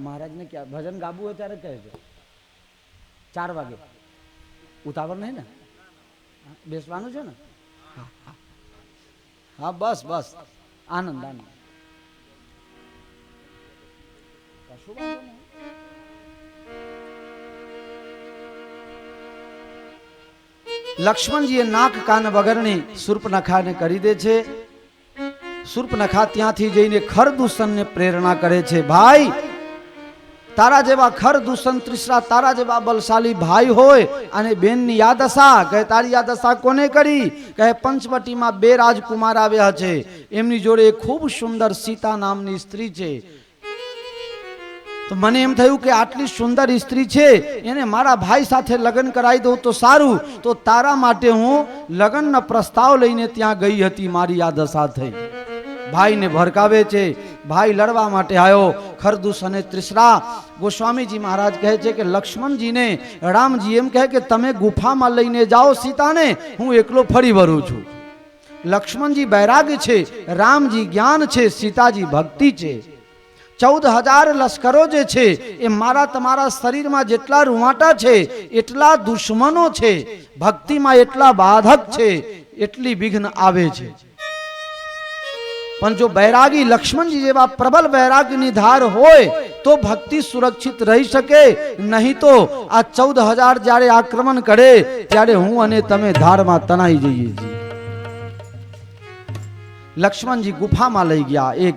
મહારાજને ક્યાં ભજન ગાવું હોય ત્યારે કહેજો, 4 વાગે. ઉતાવળ નહીં ને? બેસવાનું છે ને? હા બસ બસ, આનંદ આનંદ. લક્ષ્મણજીએ નાક કાન વગરની શૂર્પણખાને કરી દે છે. શૂર્પણખા ત્યાંથી જઈને ખરદૂષણને પ્રેરણા કરે છે, ભાઈ તારા જેવા ખરદૂષણ ત્રિશરા, તારા જેવા બલશાલી ભાઈ હોય અને બેનની યાદશા. કહે તારી યાદશા કોને કરી? કહે પંચવટીમાં 2 રાજકુમાર આવ્યા છે, એમની જોડે ખૂબ સુંદર સીતા નામની સ્ત્રી છે. તો મને એમ થયું કે આટલી સુંદર સ્ત્રી છે એને મારા ભાઈ સાથે લગ્ન કરાવી દઉં તો સારું. તો તારા માટે હું લગ્નનો પ્રસ્તાવ લઈને ત્યાં ગઈ હતી, મારી યાદશા થઈ. ભાઈને ભડકાવે છે, ભાઈ લડવા માટે આવ્યો. ખરદૂષ અને ત્રિશરા. ગોસ્વામીજી મહારાજ કહે છે કે લક્ષ્મણજીને રામજી એમ કહે કે તમે ગુફામાં લઈને જાઓ સીતાને, હું એકલો ફરી વળું છું. લક્ષ્મણજી બૈરાગ છે, રામજી જ્ઞાન છે, સીતાજી ભક્તિ છે. 14,000 લશ્કરો જે છે એ મારા તમારા શરીરમાં જેટલા રૂવાટા છે એટલા દુશ્મનો છે, ભક્તિમાં એટલા બાધક છે, એટલી વિઘ્ન આવે છે. પણ જો બૈરાગી લક્ષ્મણજી જેવા પ્રબલ બૈરાગની ધાર હોય તો ભક્તિ સુરક્ષિત રહી શકે, નહીં તો આ 14,000 જ્યારે આક્રમણ કરે ત્યારે હું અને તમે ધારમાં તણાઈ જઈએ છીએ. લક્ષ્મણજી ગુફામાં લઈ ગયા. એક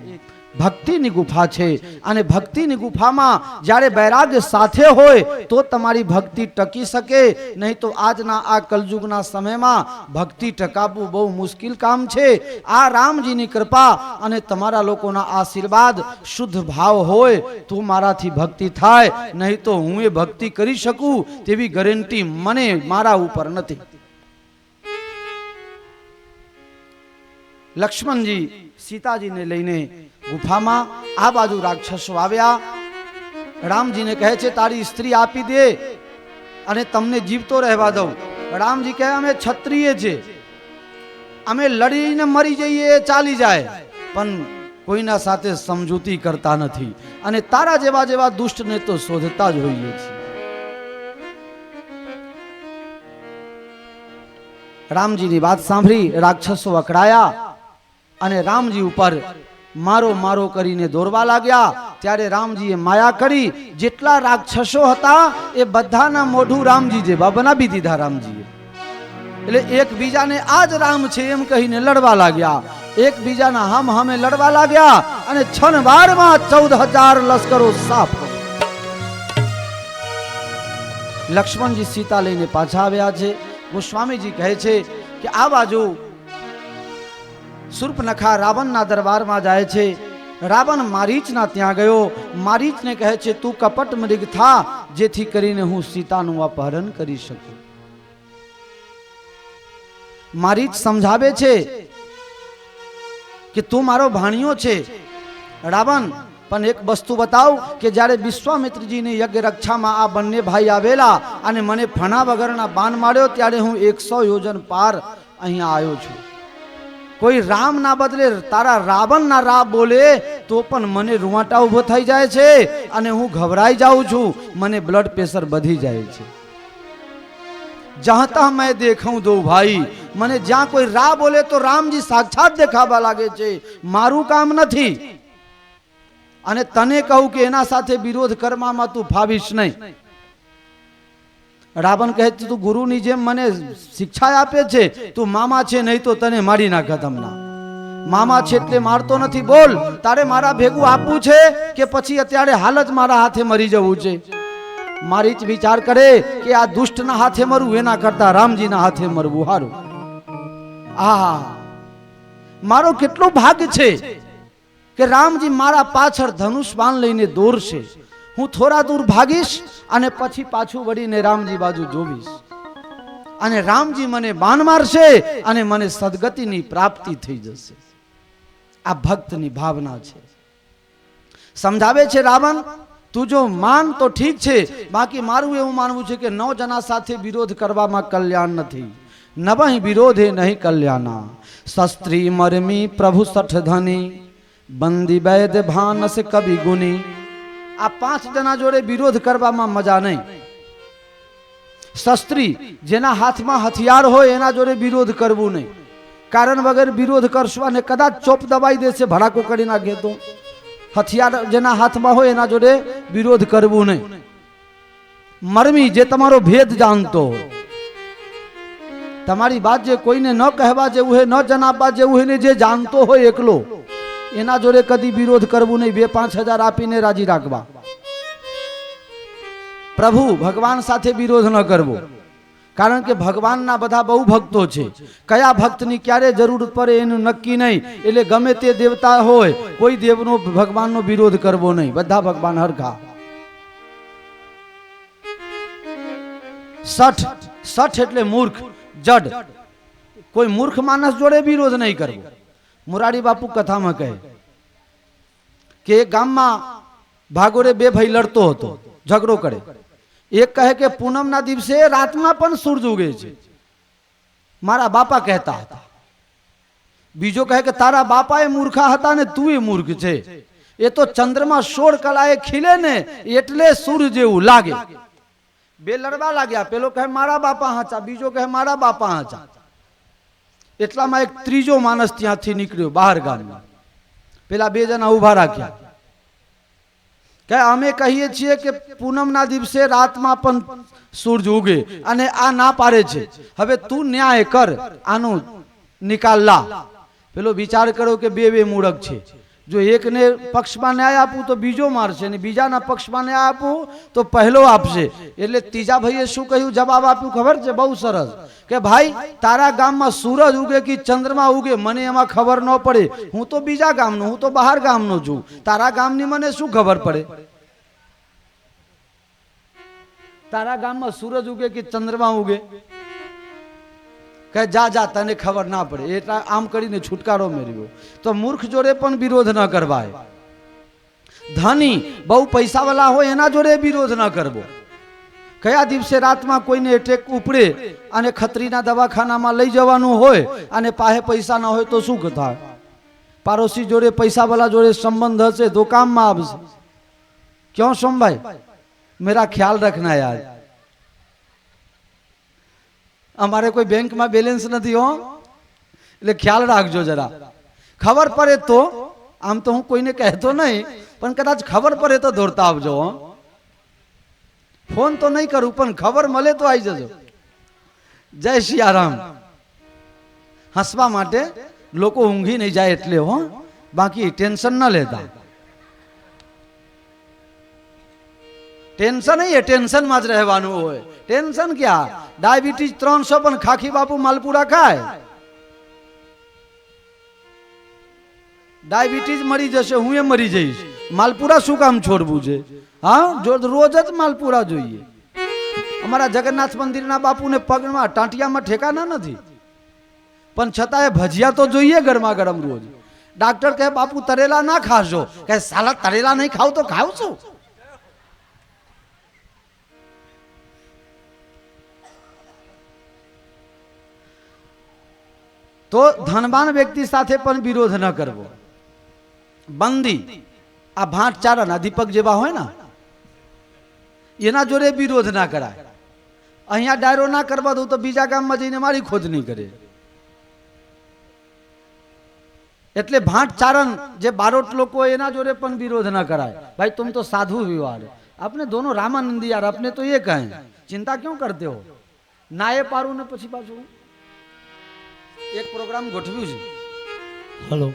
ભક્તિની ગુફા છે, અને ભક્તિની ગુફામાં જ્યારે બૈરાગ સાથે હોય તો તમારી ભક્તિ ટકી શકે, નહીં તો આજના આ કલયુગના સમયમાં ભક્તિ ટકાવવું બહુ મુશ્કેલ કામ છે. આ રામજીની કૃપા અને તમારા લોકોના આશીર્વાદ, શુદ્ધ ભાવ હોય તો મારાથી ભક્તિ થાય, નહીં તો હું એ ભક્તિ કરી શકું તેવી ગેરંટી મને મારા ઉપર નથી. લક્ષ્મણજી સીતાજીને લઈને ગુફામાં, આ બાજુ રાક્ષસો આવ્યા. રામજીને કહે છે તારી સ્ત્રી આપી દે અને તમને જીવતો રહેવા દઉં. રામજી કહે અમે ક્ષત્રિય છે, અમે લડીને મરી જઈએ ચાલી જાય, પણ કોઈના સાથે સમજૂતી કરતા નથી, અને તારા જેવા જેવા દુષ્ટને તો શોધતા જ હોઈએ છીએ. રામજીની વાત સાંભળી રાક્ષસો અકળાયા અને રામજી ઉપર મારો મારો કરીને દોરવા લાગ્યા. ત્યારે રામજીએ માયા કરી, જેટલા રાક્ષસો હતા એ બધાના મોઢું રામજી જેવા બનાવી દીધા રામજીએ. એટલે એકબીજાને આ જ રામ છે એમ કહીને લડવા લાગ્યા, એકબીજાના હમ હમે લડવા લાગ્યા, અને છન વારમાં 14,000 લશ્કરો સાફ. લક્ષ્મણજી સીતા લઈને પાછા આવ્યા છે. ગોસ્વામીજી કહે છે કે આ બાજુ શૂર્પનખા રાવણના દરબારમાં જાય છે. રાવણ મારીચના ત્યાં ગયો. મારીચને કહે છે તું કપટ મૃગ થા, જેથી કરીને હું સીતાનું અપહરણ કરી શકું. મારીચ સમજાવે છે કે તું મારો ભાણિયો છે. રાવણ પણ એક વસ્તુ બતાવ કે જ્યારે વિશ્વામિત્રજીની યજ્ઞ રક્ષામાં આ બંને ભાઈ આવેલા અને મને ફણા વગરના બાણ માર્યો, ત્યારે હું 100 યોજન પાર અહીંયા આવ્યો છું. કોઈ રામ ના બદલે તારા રાવણ ના રા બોલે તો પણ મને રૂવાટા ઉભો થઈ જાય છે અને હું ઘબરાઈ જાઉં છું, મને બ્લડ પ્રેશર વધી જાય છે. જહાં મેં દેખું દો ભાઈ, મને જ્યાં કોઈ રા બોલે તો રામજી સાક્ષાત દેખાવા લાગે છે, મારું કામ નથી. અને તને કહું કે એના સાથે વિરોધ કરવામાં તું ફાવીશ નહીં. રાવણ કહે તું ગુરુની જેમ મને શિક્ષા આપે છે, તું મામા છે નહીં તો તને મારી નાખત હમણાં. મામા છે એટલે મારતો નથી, બોલ તારે મારા ભેગું આપવું છે કે પછી અત્યારે હાલ જ મારા હાથે મરી જવું છે. મારી જ વિચાર કરે કે આ દુષ્ટના હાથે મરવું એના કરતા રામજીના હાથે મરવું સારું. આ મારો કેટલો ભાગ છે કે રામજી મારા પાછળ ધનુષ બાણ લઈને દોરશે, હું થોડા દૂર ભાગીશ અને પછી પાછું વળીને રામજી બાજુ જોવીશ, અને રામજી મને બાણ મારશે અને મને સદગતિની પ્રાપ્તિ થઈ જશે. આ ભક્તની ભાવના છે. સમજાવે છે રાવણ તું જો માન તો ઠીક છે, બાકી મારું એવું માનવું છે કે 9 જણા સાથે વિરોધ કરવામાં કલ્યાણ નથી. નવહિ વિરોધે નહીં કલ્યાણા, શસ્ત્રી મરમી પ્રભુ સઠ ધની, બંદી વૈદ ભાનસ કવિ ગુની. આ 5 જણા જોડે વિરોધ કરવામાં મજા નહીં. શસ્ત્રી જેના હાથમાં હથિયાર હોય એના જોડે વિરોધ કરવું નહીં. કારણ વગર વિરોધ કરશો અને કદાચ ચોપ દબાઈ દેશે, ભડાકો કરી નાખે તો. હથિયાર જેના હાથમાં હોય એના જોડે વિરોધ કરવું નહીં. મરમી જે તમારો ભેદ જાણતો હોય, તમારી વાત જે કોઈને ન કહેવા જેવું હોય, ન જણાવવા જેવું હોય ને જે જાણતો હોય એકલો, એના જોડે કદી વિરોધ કરવું નહીં. 2-5 હજાર આપીને રાજી રાખવા. પ્રભુ ભગવાન સાથે વિરોધ ન કરવો, કારણ કે ભગવાનના બધા બહુ ભક્તો છે. કયા ભક્તની ક્યારે જરૂર પડે એનું નક્કી નહીં. એટલે ગમે તે દેવતા હોય, કોઈ દેવનો ભગવાનનો વિરોધ કરવો નહીં. બધા ભગવાન હરખા. સઠ એટલે મૂર્ખ, જડ. કોઈ મૂર્ખ માણસ જોડે વિરોધ નહીં કરવો. મોરારી બાપુ કથામાં કહે કે એક ગામમાં ભાગોળે 2 ભાઈ લડતો હતો, ઝઘડો કરે. એક કહે કે પૂનમના દિવસે રાતમાં પણ સૂરજ ઉગે છે, મારા બાપા કહેતા હતા. બીજો કહે કે તારા બાપા એ મૂર્ખા હતા ને તું એ મૂર્ખ છે, એ તો ચંદ્રમાં 16 કલાએ ખીલે ને એટલે સૂર્ય જેવું લાગે. 2 લડવા લાગ્યા. પેલો કહે મારા બાપા હાચા, બીજો કહે મારા બાપા હાચા. એટલામાં એક ત્રીજો માણસ ત્યાંથી નીકળ્યો બહાર ગામમાં. પેલા 2 જણા ઉભા રાખ્યા કે અમે કહીએ છીએ કે પૂનમના દિવસે રાતમાં પણ સૂરજ ઉગે અને આ ના પાડે છે, હવે તું ન્યાય કર, આનો નિકાલ લા. પેલો વિચાર કરો કે 2 મૂળક છે, જો એકને પક્ષમાં ન્યાય આપું તો બીજો મારશે, ને બીજાના પક્ષમાં ન્યાય આપું તો પહેલો આપશે. એટલે ત્રીજા ભાઈએ શું કહ્યું, જવાબ આપ્યું ખબર છે, બહુ સરસ, કે ભાઈ તારા ગામમાં સૂરજ ઉગે કે ચંદ્રમા ઉગે મને એમાં ખબર ન પડે, હું તો બીજા ગામનો, હું તો બહાર ગામનો છું, તારા ગામની મને શું ખબર પડે. તારા ગામમાં સૂરજ ઉગે કે ચંદ્રમા ઉગે, કે જા જા તને ખબર ના પડે. એટલા આમ કરીને છુટકારો મેળવ્યો. તો મૂર્ખ જોડે પણ વિરોધ ન કરવાય. ધની બહુ પૈસાવાળા હોય એના જોડે વિરોધ ન કરવો, કયા દિવસે રાતમાં કોઈને એટેક ઉપડે અને ખત્રીના દવાખાનામાં લઈ જવાનું હોય અને પાસે પૈસા ના હોય તો શું થાય? પાડોશી જોડે પૈસાવાળા જોડે સંબંધ હશે તો કામમાં આવશે. ક્यों સોમભાઈ? मेरा ख्याल रखना यार. અમારે કોઈ બેંકમાં બેલેન્સ નથી હો, એટલે ખ્યાલ રાખજો જરા. ખબર પડે તો, આમ તો હું કોઈને કહેતો નહીં, પણ કદાચ ખબર પડે તો દોડતા આવજો હો. ફોન તો નહીં કરું, પણ ખબર મળે તો આવી જજો. જય સિયારામ. હસવા માટે લોકો ઊંઘી નહીં જાય એટલે હો, બાકી ટેન્શન ન લેતા. ટેન્શન નહીં, ટેન્શન માં જ રહેવાનું હોય. ટેન્શન ક્યાં? ડાયાબિટીસ 300 પણ ખાખી બાપુ માલપુરા ખાય. ડાયાબિટીસ મરી જશે, હું એ મરી જઈશ. માલપુરા શું કામ છોડવું છે? હા, રોજ જ માલપુરા જોઈએ. અમારા જગન્નાથ મંદિરના બાપુને પગમાં ટાંટિયામાં ઠેકાના નથી, પણ છતાંય ભજીયા તો જોઈએ ગરમા ગરમ રોજ. ડાક્ટર કહે બાપુ તરેલા ના ખાશો, કે સાલા તરેલા નહીં ખાવ તો ખાવ છું. તો ધનવાન વ્યક્તિ સાથે પણ વિરોધ ન કરવો. બંદી આ ભાટ ચારણ આ દીપક જેવા હોય ને એના જોડે વિરોધ ના કરાય. અહીંયા ડાયરો ના કરવા દઉં તો બીજા ગામમાં જઈને મારી ખોદ નહીં કરે. એટલે ભાટ ચારણ જે બારોટ લોકો એના જોડે પણ વિરોધ ના કરાય. ભાઈ तुम तो साधु विवाह है, अपने दोनों रामानंदी यार, अपने तो ये कहें, चिंता क्यों करते हो? ना ये पारू ने પછી પાછું એક પ્રોગ્રામ ગોઠવ્યું છે. હેલો,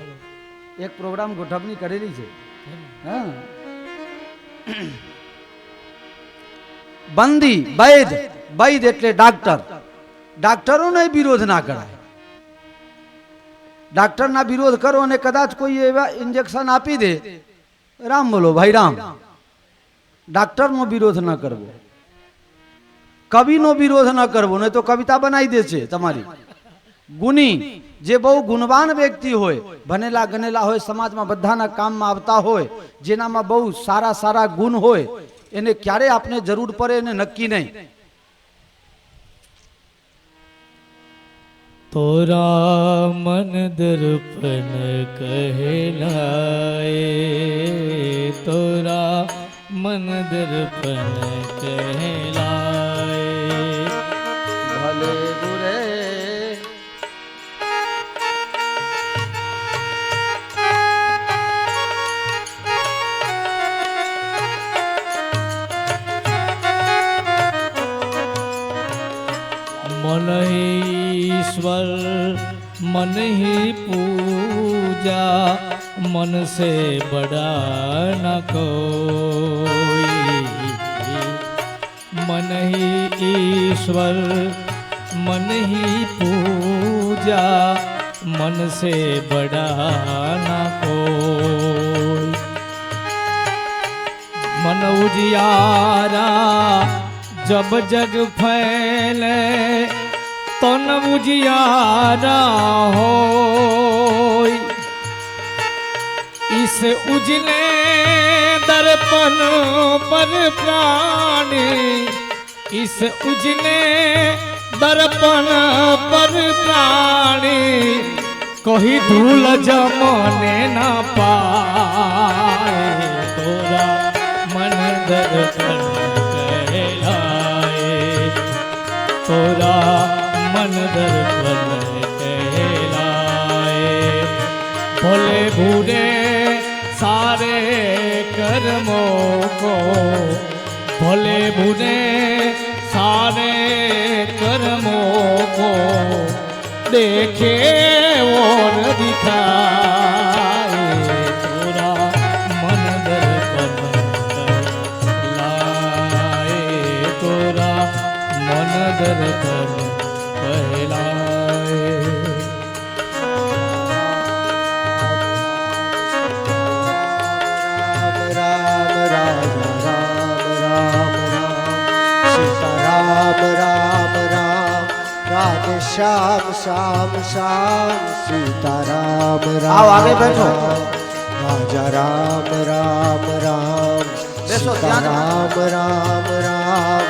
એક પ્રોગ્રામ ગોઠવણી કરેલી છે. હા, બંદી વૈદ, વૈદ એટલે ડાક્ટર. ડાક્ટરોને વિરોધ ના કરાય. ડાક્ટરના વિરોધ કરો અને કદાચ કોઈ એવા ઇન્જેક્શન આપી દે, રામ બોલો ભાઈ રામ. ડાક્ટરનો વિરોધ ન કરવો, કવિનો વિરોધ ન કરવો, નહીં તો કવિતા બનાવી દે છે તમારી. ગુણી જે બહુ ગુણવાન વ્યક્તિ હોય, ભણેલા ગણેલા હોય, સમાજમાં બધાના કામમાં આવતા હોય, જેનામાં બહુ સારા સારા ગુણ હોય, એને ક્યારે આપણે જરૂર પડે એને નક્કી નહીં. તોરા મન દર્પણ કહેલાય, તોરા મન દર્પણ કહેલાય. ભલે બુરે मन ही ईश्वर मन ही पूजा, मन से बड़ा न कोई. मन ही ईश्वर मन ही पूजा, मन से बड़ा न कोई. मन उजियारा जब जग फैले तो न उजियारा होय. इस उजले दर्पण पर प्राणी, इस उजले दर्पण पर प्राणी, कोई धूल जमने न पाए. तोरा मन दर्पण तोरा मन दर्पण कहलाए. भोले भूरे सारे कर्मों को, भोले भूरे सारे कर्मों को देखे और दिखाए. तोरा मन दर्पण कहलाए, तोरा मन दर्पण कहलाए. राम राम राम राम राम सीता राम राम राम राधे श्याम श्याम श्याम सीता राम राम. आओ आगे बैठो. राजा राम राम राम बैठो, सीता ध्यान. राम राम राम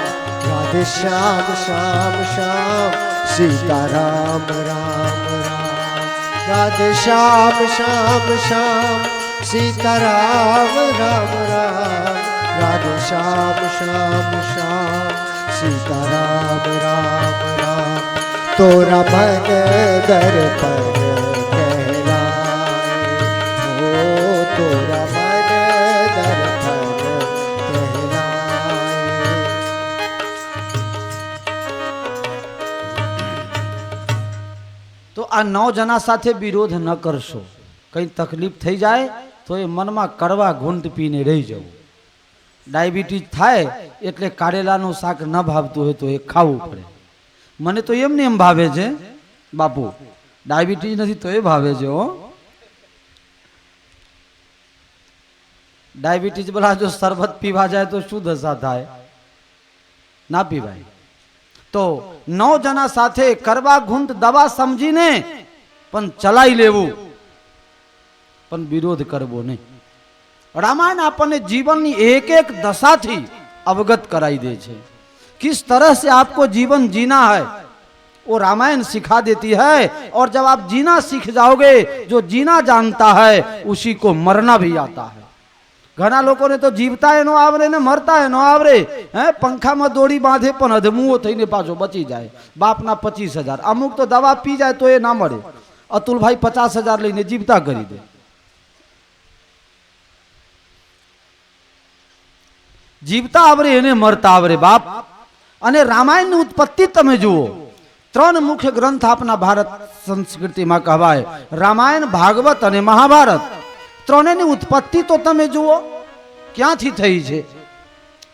राधे श्याम श्याम श्याम सीताराम राम राम राधे श्याम श्याम श्याम सीताराम राम राम राधे श्याम श्याम श्याम सीताराम राम राम तोरा मन दर्पण कहलाए ओ तोरा मन दर्पण कहलाए। તો આ 9 જણા સાથે વિરોધ ન કરશો, કઈ તકલીફ થઈ જાય તો એ મનમાં કડવા ઘૂંટ પીને રહી જવું. ડાયાબિટીસ થાય એટલે કારેલાનું શાક ન ભાવતું હોય તો એ ખાવું પડે. મને તો એમને એમ ભાવે છે બાપુ, ડાયાબિટીસ નથી તો એ ભાવે છે. હો ડાયાબિટીસ બોલા જો શરબત પીવા જાય તો શું દશા થાય? ના પીવાય. તો 9 જણા સાથે કરવા ઘૂંટ દવા સમજીને પણ ચલાવી લેવું, પણ વિરોધ કરવો નહીં. रामायण अपने जीवन की एक एक दशा थी अवगत कराई दे छे. किस तरह से आपको जीवन जीना है वो रामायण सिखा देती है. और जब आप जीना सीख जाओगे, जो जीना जानता है उसी को मरना भी आता है. घना लोगों ने तो जीवता है नो आवरे ने मरता है नो आवरे. पंखा में दौड़ी बांधे पण अधमुओ थईने पाछो बची जाए. बापना 25,000 अमुक तो दवा पी जाए तो ये ना मरे. अतुल भाई 50,000 लईने जीवता करी दे. जीवता आवरे एने मरता आवरे बाप. अने रामायण ની ઉત્પત્તિ તમે જુઓ. 3 મુખ્ય ગ્રંથ આપના ભારત સંસ્કૃતિમાં કહેવાય, રામાયણ, ભાગવત અને મહાભારત. ત્રણેયની ઉત્પત્તિ તો તમે જુઓ ક્યાંથી થઈ છે.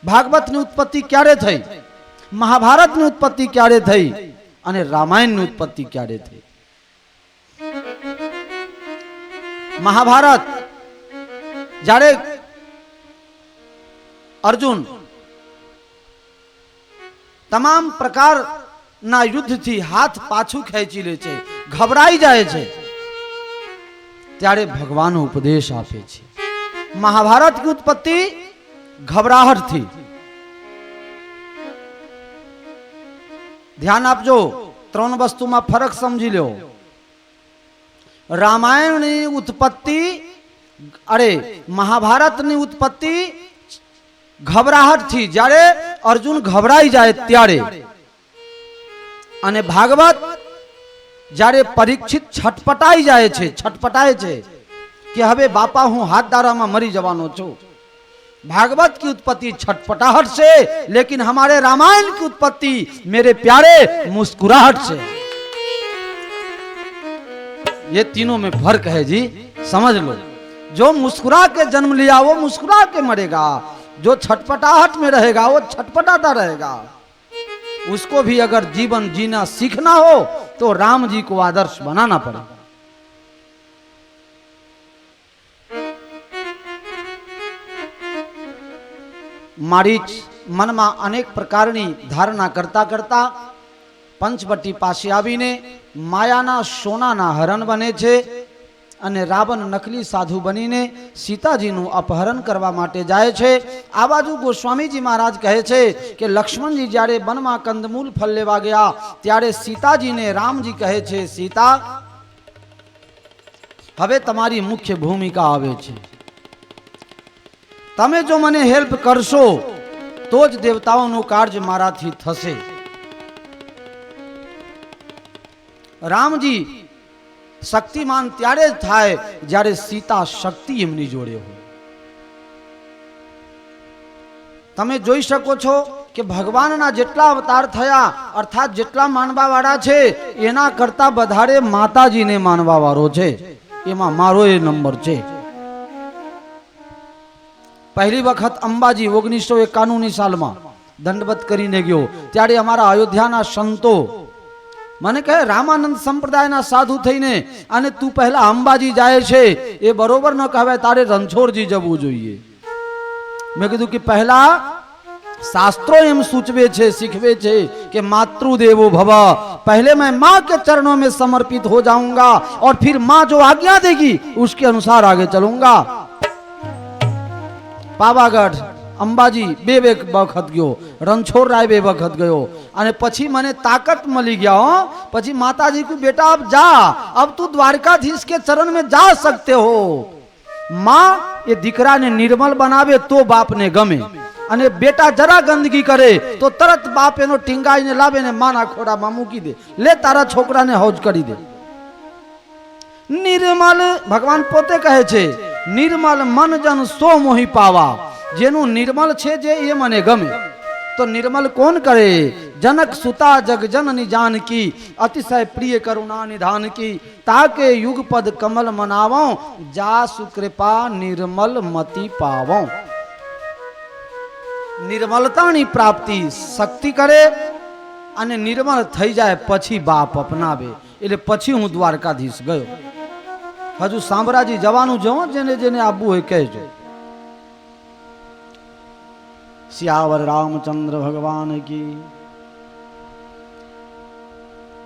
ભાગવતની ઉત્પત્તિ ક્યારે થઈ, મહાભારતની ઉત્પત્તિ ક્યારે થઈ અને રામાયણની ઉત્પત્તિ ક્યારે થઈ. મહાભારત જ્યારે अर्जुन तमाम प्रकार ना युद्ध थी हाथ पाछू खेची ले छे, घबराई जाए छे, त्यारे भगवान उपदेश आपे छे. महाभारत की उत्पत्ति घबराहट थी. ध्यान आपजो, 3 वस्तु में फरक समझी लो. रामायण की उत्पत्ति अरे महाभारत की उत्पत्ति घबराहट थी, जारे अर्जुन घबराई जाए त्यारे. अने भागवत जारे परीक्षित छटपटाई जाए छे, छटपटाए छे कि हवे बापा हूँ हाथ दारा में मरी जवानो छो. भागवत की उत्पत्ति छटपटाहट से, लेकिन हमारे रामायण की उत्पत्ति मेरे प्यारे मुस्कुराहट से. ये तीनों में फर्क है जी, समझ लो. जो मुस्कुरा के जन्म लिया वो मुस्कुरा के मरेगा, जो छटपटाहट में रहेगा वो छटपटाता रहेगा. उसको भी अगर जीवन जीना सीखना हो तो राम जी को आदर्श बनाना पड़ेगा. मारीच मन में अनेक प्रकारनी धारणा करता करता पंचवटी पासे आवीने मायाना सोनाना हरण बने छे. અને રાવણ નકલી સાધુ બનીને સીતાજીનું અપહરણ કરવા માટે જાય છે. આ બાજુ ગોસ્વામીજી મહારાજ કહે છે કે લક્ષ્મણજી જ્યારે વનમાં કંદમૂલ ફળ લેવા ગયા ત્યારે સીતાજીને રામજી કહે છે, સીતા હવે તમારી મુખ્ય ભૂમિકા આવે છે. તમે જો મને હેલ્પ કરશો તો જ દેવતાઓનું કાર્ય મારાથી થશે. રામજી शक्तिमान त्यारे थाय जारे सीता शक्ति एमनी जोड़े हो. तमे जोई शको छो कि भगवान ना जेटला अवतार थया अर्थात जेटला मानवा वाळा छे एना करता बधारे माताजी ने मानवा वाळो छे. एमा मारो ए नंबर छे. पहली वखत अंबाजी 1991 साल में दंडवत करीने गयो त्यारे अमारा अयोध्याना संतो મને કહે રામાનંદ સંપ્રદાયના સાધુ થઈને અને તું પહેલા અંબાજી જાય છે એ બરોબર ન કહેવાય, તારે રણછોડજી જવું જોઈએ. મેં કીધું કે પહેલા शास्त्रों एम सूचवे छे, सीखवे छे कि मातृदेवो भव, पहले मैं माँ के चरणों में समर्पित हो जाऊंगा और फिर माँ जो आज्ञा देगी उसके अनुसार आगे चलूंगा. पावागढ़ અંબાજી બે વખત ગયો, રણછોડરાય બે વખત ગયો અને પછી મને તાकत મળી ગયા હો। પછી માતાજી કો બેટા अब जा, अब तू द्वारकाधीश के चरण में जा सकते हो। माँ ये दीकरा ने निर्मल बनावे तो बाप ने गमे, અને બેટા જરા ગંદકી કરે તો તરત બાપ એનો ટીંગાઈને લાવે ને માના ખોડામાં મૂકી દે, લે તારા છોકરાને હૌજ કરી દે। નિર્મલ ભગવાન પોતે કહે છે, નિર્મલ મન જન સો મોહી પાવા, જેનું નિર્મલ છે જે એ મને ગમે। તો નિર્મલ કોણ કરે? જનક સુતા જગ જનની જાનકી, અતિશય પ્રિય કરુણા નિધાન की, ताके युग पद कमल मनावो, जासु कृपा निर्मल मति पावो। निर्मलतानी प्राप्ति शक्ति करे અને નિર્મળ થઈ જાય પછી બાપ અપનાવે। એટલે પછી હું દ્વારકાધીશ ગયો। હજુ સાંભરાજી જવાનું છે, જેને જેને આવવું હોય કહેજો। सियावर रामचंद्र भगवान की।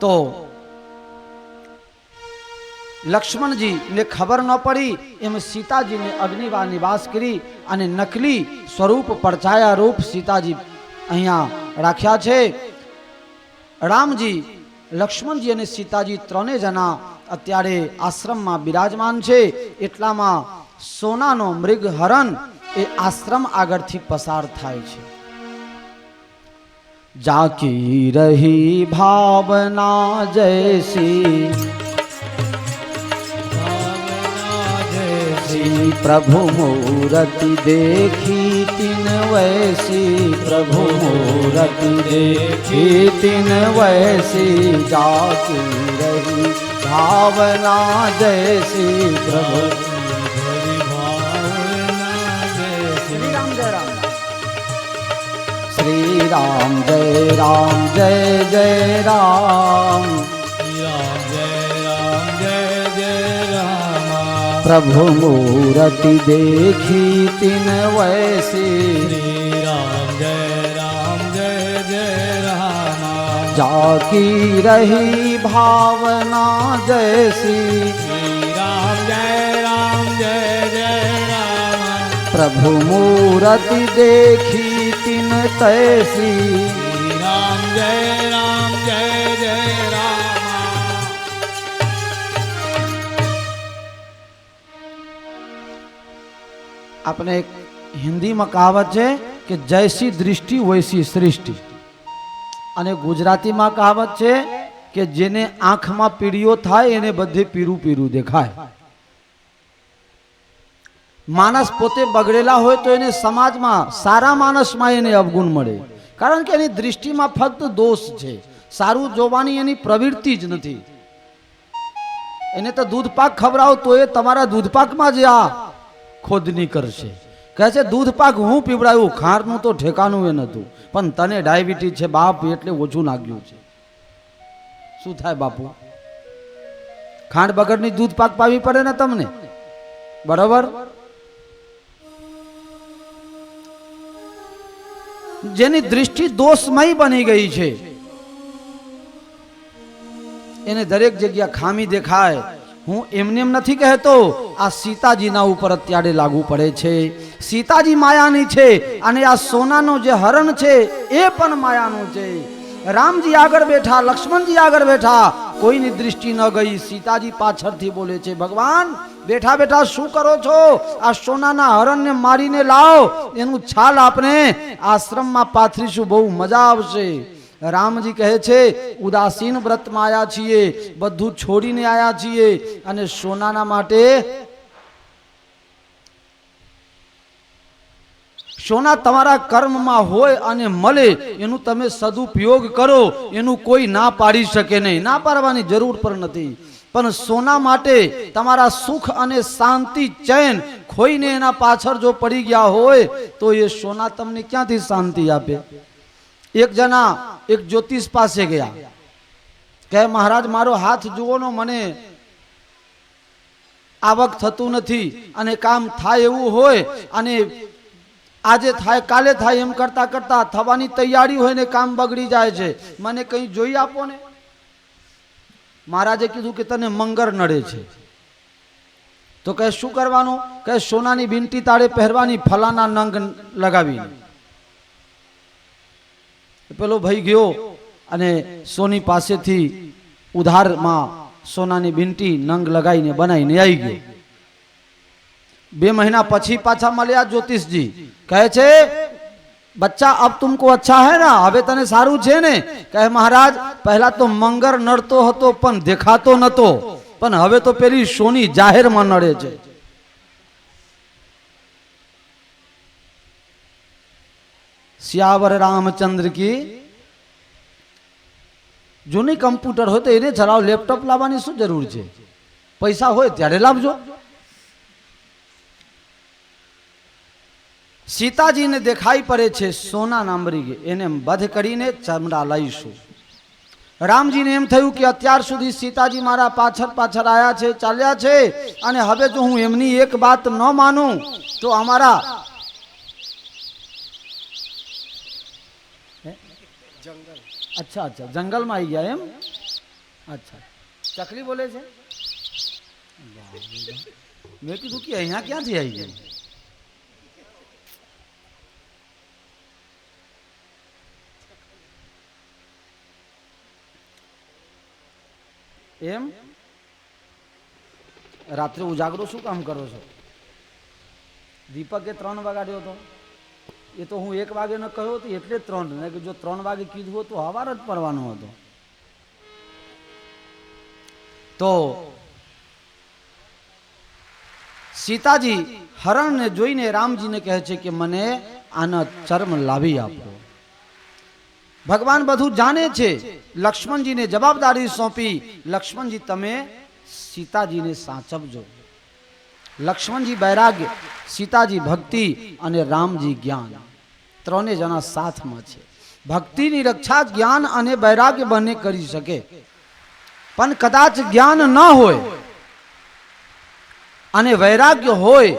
तो लक्ष्मण जी ने खबर न पड़ी एम सीता जी ने अग्निवा निवास करी અને નકલી સ્વરૂપ પરછાયા રૂપ सीताजी અહીંયા રાખ્યા છે। રામજી, લક્ષ્મણજી અને सीताजी ત્રણે જણા અત્યારે આશ્રમમાં બિરાજમાન છે। એટલામાં સોનાનો મૃગ હરણ એ આશ્રમ આગળથી પસાર થાય છે। જાકી રહી ભાવના જૈસી, प्रभु मूरति देखी तिन वैसी, प्रभु मूरति देखी तिन वैसी, जाकी रही भावना जैसी, प्रभु श्री राम जय राम जय जय राम, प्रभु मूरति देखी तिन वैसी, राम जय जय राम, जाकी रही भावना जैसी, राम जय जय राम, प्रभु मूरति देखी तिन तैसी, राम जय जय राम। આપણે એક હિન્દીમાં કહાવત છે કે જૈસી દૃષ્ટિ વૈસી સૃષ્ટિ, અને ગુજરાતીમાં કહાવત છે કે જેને આંખમાં પીળીઓ થાય એને બધે પીરું પીરું દેખાય। માણસ પોતે બગડેલા હોય તો એને સમાજમાં સારા માણસમાં એને અવગુણ મળે, કારણ કે એની દૃષ્ટિમાં ફક્ત દોષ છે, સારું જોવાની એની પ્રવૃત્તિ જ નથી। એને તો દૂધ પાક ખવડાવો તો એ તમારા દૂધ પાકમાં જ આ ખોદની કરશે, કહે છે દૂધ પાક હું પીવડાવ્યું, ખારનું તો ઠેકાનું એ નતું, પણ તને ડાયાબિટીસ છે બાપ એટલે ઓછું નાખ્યું છે। શું થાય બાપુ? ખાંડ બગડની દૂધ પાક પાવી પડે ને તમને, બરોબર? જેની દૃષ્ટિ દોષમય બની ગઈ છે એને દરેક જગ્યા ખામી દેખાય। હું એમને એમ નથી કહેતો, આ સીતાજીના ઉપર અત્યારે લાગુ પડે છે। સીતાજી માયાની છે અને આ સોનાનો જે હરણ છે એ પણ માયાનું છે। રામજી આગળ બેઠા, લક્ષ્મણજી આગળ બેઠા, કોઈની દૃષ્ટિ ન ગઈ। સીતાજી પાછળથી બોલે છે, ભગવાન બેઠા બેઠા શું કરો છો? આ સોનાના હરણને મારીને લાવો, એનું છાલ આપણે આશ્રમમાં પાથરીશું, બહુ મજા આવશે। રામજી કહે છે ઉદાસીન વ્રતમાં આયા છીએ, બધું છોડીને આયા છીએ, અને સોનાના માટે સોના તમારા કર્મમાં હોય અને મળે એનું તમે સદુપયોગ કરો, એનું કોઈ ના પાડી શકે નહીં, ના પાડવાની જરૂર પણ નથી। પણ સોના માટે તમારા સુખ અને શાંતિ ચैन ખોઈને એના પાછળ જો પડી ગયા હોય તો એ સોના તમને ક્યાંથી શાંતિ આપે? એક જણા એક જ્યોતિષ પાસે ગયા, કહે મહારાજ મારો હાથ જુઓ નો, મને આવક થતું નથી અને કામ થાય એવું હોય અને આજે થાય કાલે થાય એમ કરતા કરતા થવાની તૈયારી હોય ને કામ બગડી જાય છે, મને કંઈ જોઈ આપો ને। મહારાજે કીધું કે તને મંગર નડે છે। તો કહે શું કરવાનું? કહે સોનાની વીંટી તારે પહેરવાની, ફલાના નંગ લગાવીને. પેલો ભાઈ ગયો અને સોની પાસેથી ઉધારમાં સોનાની વીંટી નંગ લગાવીને બનાવીને આવી ગયો. 2 મહિના પછી પાછા મળ્યા જ્યોતિષજી. કહે છે બચ્ચા અબ તુમકો અચ્છા હે ના, હવે તને સારું છે ને? કહે મહારાજ પહેલા તો મંગર નડતો હતો પણ દેખાતો નતો, પણ હવે તો પેલી સોની જાહેરમાં નડે છે. સિયાવર રામચંદ્ર કી. જૂની કમ્પ્યુટર હોય તો એને ચલાવો, લેપટોપ લાવવાની શું જરૂર છે? પૈસા હોય ત્યારે લાવજો. સીતાજીને દેખાઈ પડે છે સોના નામરી, એને વધ કરીને ચમડા લઈશું. રામજીને એમ થયું કે અત્યાર સુધી સીતાજી મારા પાછળ પાછળ આવ્યા છે, ચાલ્યા છે, અને હવે જો હું એમની એક વાત ન માનું તો અમારા અચ્છા જંગલમાં આવી ગયા એમ. અચ્છા ચકલી બોલે છે. મેં કીધું કે અહીંયા ક્યાંથી આવી ગયા? એમ રાત્રે ઉજાગરો શું કામ કરો છો? દીપકે 3 વાગ્યો હતો, એ તો હું 1 વાગે ન કહ્યો હતો એટલે 3, ને કે જો 3 વાગે કીધું હોત તો હવાર જ પડવાનો હતો. તો સીતાજી હરણને જોઈને રામજીને કહે છે કે મને આના ચર્મ લાવી આપો. ભગવાન બધું જાણે છે. લક્ષ્મણજીને જવાબદારી સોંપી, લક્ષ્મણજી તમે સીતાજીને સાચવજો. લક્ષ્મણજી વૈરાગ્ય, સીતાજી ભક્તિ અને રામજી જ્ઞાન, 3 જણા સાથમાં છે. ભક્તિની રક્ષા જ્ઞાન અને વૈરાગ્ય બંને કરી શકે, પણ કદાચ જ્ઞાન ન હોય અને વૈરાગ્ય હોય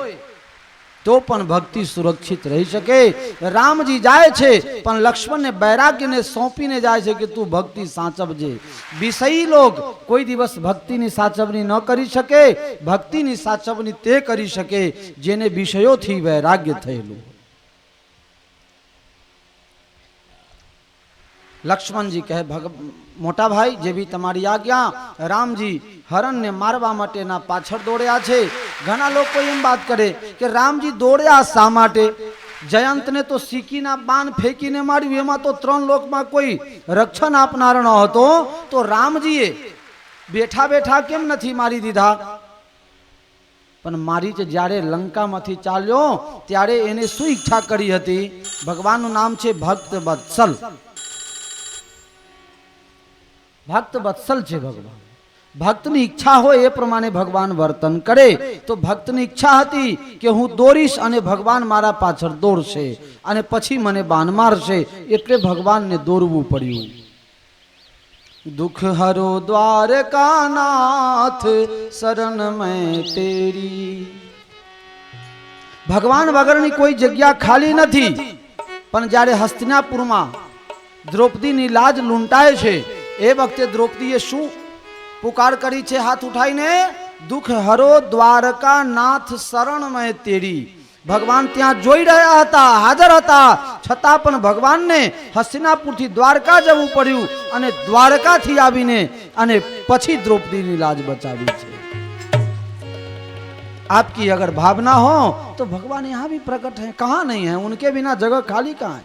તો પણ ભક્તિ સુરક્ષિત રહી શકે. રામજી જાય છે પણ લક્ષ્મણને વૈરાગ્યને સોંપીને જાય છે કે તું ભક્તિ સાચવજે. વિષયી લોક કોઈ દિવસ ભક્તિની સાચવણી ન કરી શકે. ભક્તિની સાચવણી તે કરી શકે જેને વિષયોથી વૈરાગ્ય થયેલું. લક્ષ્મણજી કહે મોટા ભાઈ જેવી તમારી આજ્ઞા. રામજી હરણને મારવા માટેના પાછળ દોડ્યા છે. ઘણા લોકો એમ વાત કરે કે રામજી દોડ્યા શા માટે? જયંતને તો સિક્કીના બાણ ફેંકીને માર્યું, એમાં તો 3 લોકમાં કોઈ રક્ષણ આપનાર ન હતો, તો રામજીએ બેઠા બેઠા કેમ નથી મારી દીધા? પણ મારી જ જ્યારે લંકામાંથી ચાલ્યો ત્યારે એને શું ઈચ્છા કરી હતી? ભગવાનનું નામ છે ભક્ત વત્સલ. ભક્ત વત્સલ છે ભગવાન. ભક્તની ઈચ્છા હોય એ પ્રમાણે ભગવાન વર્તન કરે. તો ભક્તની ઈચ્છા હતી કે હું દોરીશ અને ભગવાન મારા પાછળ દોડશે અને પછી મને બાણ મારશે, એટલે ભગવાનને દોરવું પડ્યું. દુઃખ હરો દ્વારકાનાથ શરણ મેં તેરી. ભગવાન વગરની કોઈ જગ્યા ખાલી નથી. પણ જ્યારે હસ્તિનાપુરમાં દ્રૌપદીની લાજ લૂંટાય છે એ વખતે દ્રૌપદીએ શું પુકાર કરી છે? હાથ ઉઠાઈને દુઃખ હરો દ્વારકા નાથ શરણ મેં તેરી. ભગવાન ત્યાં જોઈ રહ્યા હતા, હાજર હતા, છતાં પણ ભગવાનને હસ્તિનાપુરથી દ્વારકા જવું પડ્યું અને દ્વારકાથી આવીને અને પછી દ્રૌપદીની લાજ બચાવી છે. आपकी अगर भावना हो तो भगवान यहाँ भी प्रकट है, कहाँ नहीं है? उनके बिना जगह खाली कहाँ है?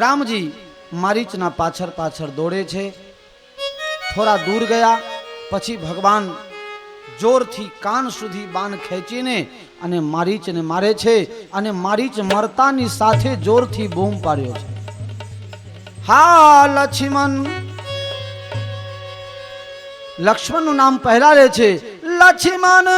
રામજી મારીચના પાછળ પાછળ દોડે છે. થોડા દૂર ગયા પછી ભગવાન જોરથી કાન સુધી બાણ ખેંચીને અને મારીચને મારે છે અને મારીચ મરતાની સાથે જોરથી બૂમ પાડ્યો છે, હા લક્ષ્મણ. લક્ષ્મણનું નામ પહેલા લે છે. લક્ષ્મણ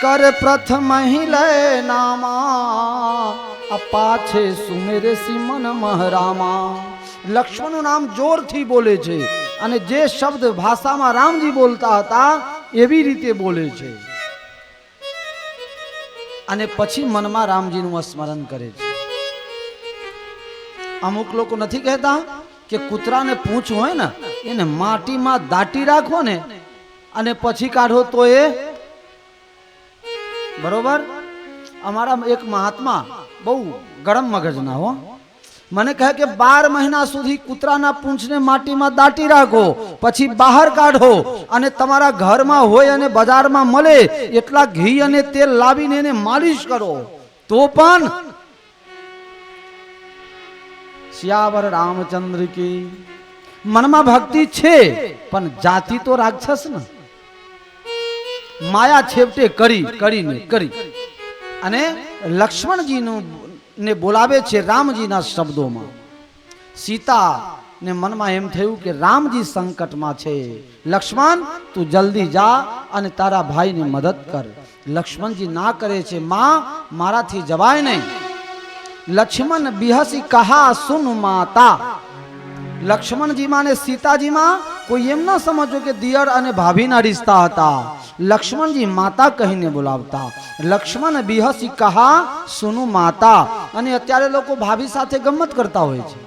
કર પ્રથમ હી લે નામા પાછે સુમેરે સિમન મહરામા. લક્ષ્મણનું નામ જોરથી બોલે છે અને જે શબ્દ ભાષામાં રામજી બોલતા હતા એવી રીતે બોલે છે અને પછી મનમાં રામજીનું સ્મરણ કરે છે. અમુક લોકો નથી કહેતા કે કૂતરાને પૂંછ હોય ને એને માટીમાં દાટી રાખો ને અને પછી કાઢો તો એ બરોબર. અમારા એક મહાત્મા બહુ ગરમ મગજના હો, મને કહે કે 12 મહિના સુધી કૂતરાના પૂંછને માટીમાં દાટી રાખો, પછી બહાર કાઢો અને તમારા ઘરમાં હોય અને બજારમાં મળે એટલા ઘી અને તેલ લાવીને એને માલિશ કરો તો પણ સિયાવર રામચંદ્ર કી. મનમાં ભક્તિ છે પણ જાતિ તો રાક્ષસ ને, માયા છેવટે કરી અને લક્ષ્મણજીનું ને બોલાવે છે રામજીના શબ્દોમાં. સીતા ને મનમાં એમ થયું કે રામજી સંકટમાં છે, લક્ષ્મણ તું જલ્દી જા અને તારા ભાઈને મદદ કર. લક્ષ્મણજી ના કરે છે, માં મારાથી જવાય નહીં. લક્ષ્મણ બિહસી કહા સુન માતા. લક્ષ્મણજીમાં ને સીતાજીમાં કોઈ એમ ના સમજો કે દિયર અને ભાભીના રિશ્તા હતા. લક્ષ્મણજી માતા કહીને બોલાવતા. લક્ષ્મણ બિહસી કહા સુનુ માતા. અને અત્યારે લોકો ભાભી સાથે ગમત કરતા હોય છે.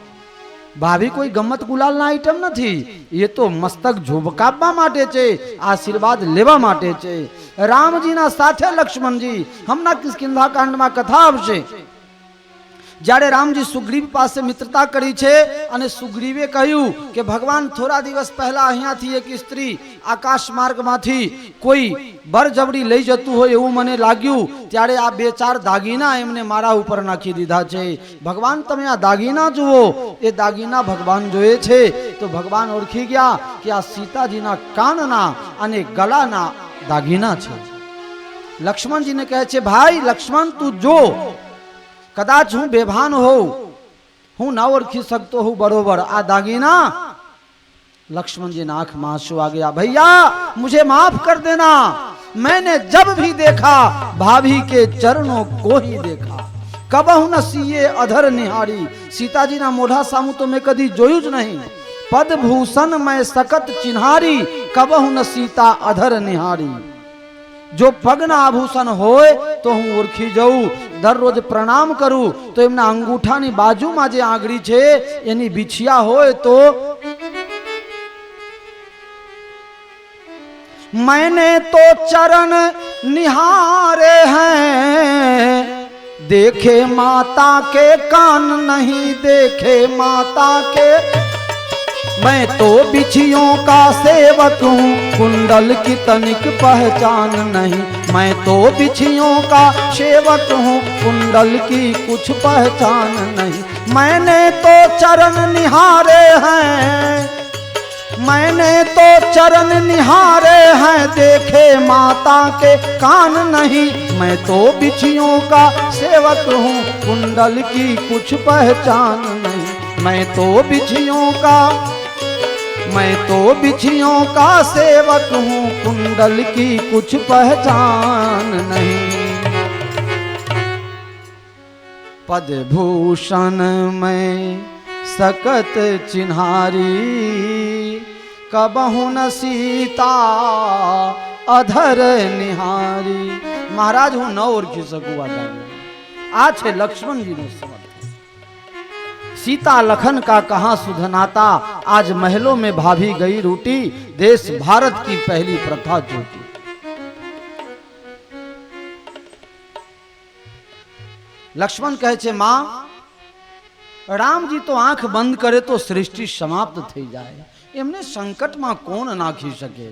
ભાભી કોઈ ગમત ગુલાલના આઈટમ નથી, એ તો મસ્તક ઝુબકાવવા માટે છે, આશીર્વાદ લેવા માટે છે. રામજીના સાથે લક્ષ્મણજી, હમણાં કિષ્કિંધા કાંડમાં કથા આવશે, જ્યારે રામજી સુગ્રીવ પાસે મિત્રતા કરી છે અને સુગ્રીવે કહ્યું કે ભગવાન થોડા દિવસ પહેલા અહીંયાથી એક સ્ત્રી આકાશ માર્ગમાંથી કોઈ બરજબડી લઈ જતું હોય એવું મને લાગ્યું, ત્યારે આ 2-4 દાગીના એમને મારા ઉપર નાખી દીધા છે. ભગવાન તમે આ દાગીના જુઓ. એ દાગીના ભગવાન જોયે છે તો ભગવાન ઓળખી ગયા કે આ સીતાજીના કાનના અને ગળાના દાગીના છે. લક્ષ્મણજીને કહે છે, ભાઈ લક્ષ્મણ તું જો, કદાચ હું બેભાન હોઉં, હું ના ઓળખી શકતો હું બરોબર આ દાગીના. लक्ष्मण जी आंख में आंसू आ गया, भैया मुझे माफ कर देना, मैंने जब भी देखा भाभी के चरणों को ही देखा, कबहु न सीए अधर निहारी. सीताजी ना मोढ़ा सामू तो मैं कदी जोयु ज नहीं, पदभूषण मैं सकत चिन्हारी, कबहु न सीता अधर निहारी. जो पगना आभूषण होय तो हूँ ओळखी जाऊं, दररोज प्रणाम करूं तो एमना अंगूठानी बाजूमां जे आंगળી છે એની બીછિયા હોય તો मैंने तो चरण निहारे हैं, देखे माता के कान नहीं देखे माता के, मैं तो बिछियों का सेवक हूँ कुंडल की तनिक पहचान नहीं, मैं तो बिछियों का सेवक हूँ कुंडल की कुछ पहचान नहीं. मैंने तो चरण निहारे हैं, मैंने तो चरण निहारे हैं, देखे माता के कान नहीं, मैं तो बिछियों का सेवक हूँ कुंडल की कुछ पहचान नहीं, मैं तो बिछियों का सेवक हूँ कुंडल की कुछ पहचान नहीं. पदभूषण में सकत चिन्हारी, कबहु न सीता अधर निहारी. महाराज हूँ न ओळखी सकूं आ छे लक्ष्मण जी नो समर्थ. सीता लखन का कहां सुध नाता, आज महलों में भाभी गई रूटी, देश भारत की पहली प्रथा झूठी. लक्ष्मण कहे छे मां, राम जी तो आंख बंद करे तो सृष्टि समाप्त थई जाए, एमने संकट में कोण नाखी सके.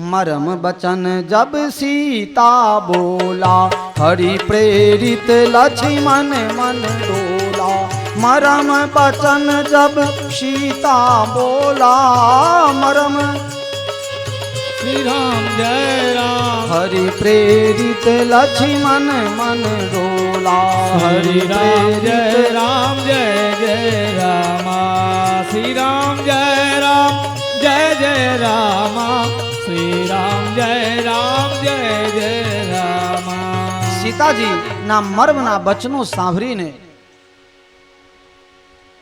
मरम बचन जब सीता बोला, हरि प्रेरित लक्ष्मण मन डोला. मरम बचन जब सीता बोला, मरम श्री राम जय राम, हरि प्रेरित लक्ष्मण मन डोला. हरि राम जय राम जय जय राम, श्री राम जय राम जय जय राम, श्री राम जय जय राम. सीताजी ना मर्म ना बचनो सांभळीने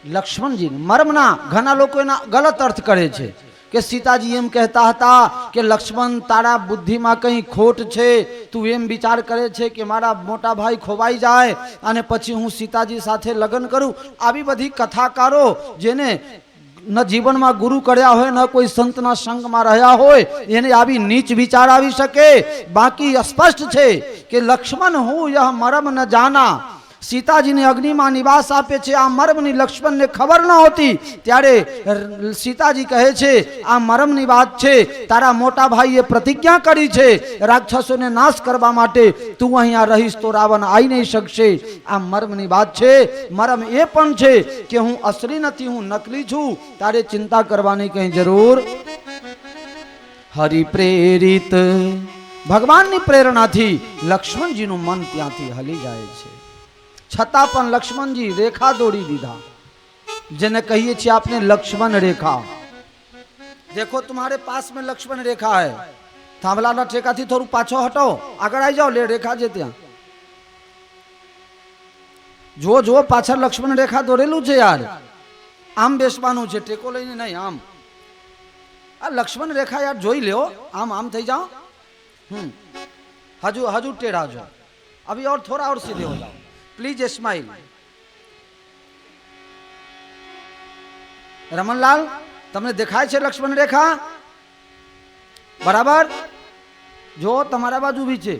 लक्ष्मणजी मर्मना घना लोग गलत अर्थ करे छे, કે સીતાજી એમ કહેતા હતા કે લક્ષ્મણ તારા બુદ્ધિમાં કંઈ ખોટ છે, તું એમ વિચાર કરે છે કે મારા મોટા ભાઈ ખોવાઈ જાય અને પછી હું સીતાજી સાથે લગ્ન કરું. આવી બધી કથાકારો જેને ન જીવનમાં ગુરુ કર્યા હોય ન કોઈ સંતના સંગમાં રહ્યા હોય એને આવી નીચ વિચાર આવી શકે. બાકી સ્પષ્ટ છે કે લક્ષ્મણ હું યહ મરમ ન જાના, સીતાજીને અગ્નિમાં નિવાસ આપે છે. આ મર્મની લક્ષ્મણને ખબર ન હોતી ત્યારે સીતાજી કહે છે આ મર્મની વાત છે, તારા મોટા ભાઈએ પ્રતિજ્ઞા કરી છે રાક્ષસોને નાશ કરવા માટે, તું અહીંયા રહીશ તો રાવણ આવી નહીં શકશે. આ મર્મની વાત છે. મર્મ એ પણ છે કે હું અસલી નથી, હું નકલી છું, તારે ચિંતા કરવાની કઈ જરૂર. હરિ પ્રેરિત ભગવાનની પ્રેરણાથી લક્ષ્મણજીનું મન ત્યાંથી હલી જાય છે. छता पण लक्ष्मण जी रेखा दौड़ी दीधा, जिन्हें कहिए छे आपने लक्ष्मण रेखा. देखो तुम्हारे पास में लक्ष्मण रेखा है, थांभलाना टेका थी थोड़ू पाछो हटो, आगे आई जाओ, ले रेखा जे त्या जो जो पाछळ लक्ष्मण रेखा दौरेलू छे यार. आम बेसवानुं छे, टेको लईने नहीं, आम आ लक्ष्मण रेखा यार जोई लो, आम आम थई जाओ. हजू हजू टेढ़ा जो, अभी और थोड़ा और सीधे हो जाओ. Please smile. रमनलाल तमने देखाय छे लक्ष्मण रेखा बराबर? जो तमारा बाजू भी छे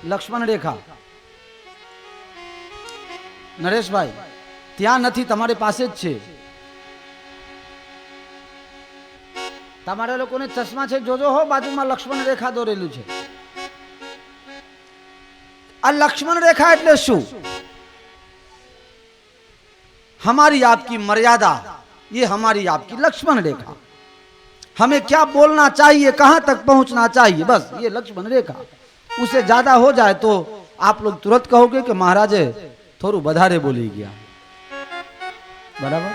लक्ष्मण रेखा. नरेश भाई त्यां नथी, तमारे पासे ज छे. तमारा लोकोने चश्मा छे जोजो हो, बाजूमां लक्ष्मण रेखा दौरेलू छे. आ लक्ष्मण रेखा એટલે શું? हमारी आपकी मर्यादा, ये हमारी आपकी लक्ष्मण रेखा. हमें क्या बोलना चाहिए, कहां तक पहुंचना चाहिए, बस ये लक्ष्मण रेखा. उससे ज्यादा हो जाए तो आप लोग तुरंत कहोगे कि महाराजे थोड़ू વધારે બોલી ગયા. બરાબર?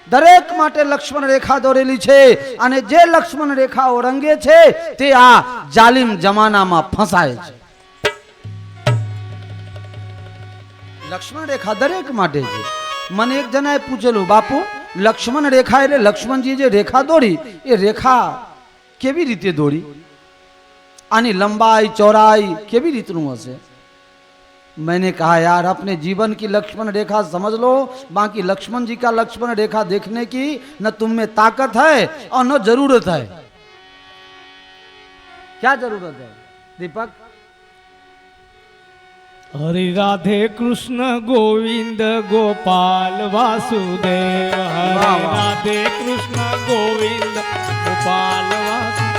દરેક માટે લક્ષ્મણ રેખા દોરેલી છે અને જે લક્ષ્મણ રેખા ઓરંગે છે તે આ જાલિમ જમાનામાં ફસાય છે. लक्ष्मण रेखा दरेक माटे छे. મને એક જણાએ પૂછેલું, બાપુ લક્ષ્મણ રેખા એટલે લક્ષ્મણજી જે રેખા દોરી એ રેખા કેવી રીતે દોરી, આની લંબાઈ ચौड़ाई કેવી રીતનું હશે? मैंने कहा यार अपने जीवन की लक्ष्मण रेखा समझ लो, बाकी लक्ष्मण जी का लक्ष्मण रेखा देखने की न तुम में ताकत है और न जरूरत है. क्या जरूरत है दीपक? हरि राधे कृष्ण गोविंद गोपाल वासुदेव. हरे राधे कृष्ण गोविंद गोपाल वासुदेव.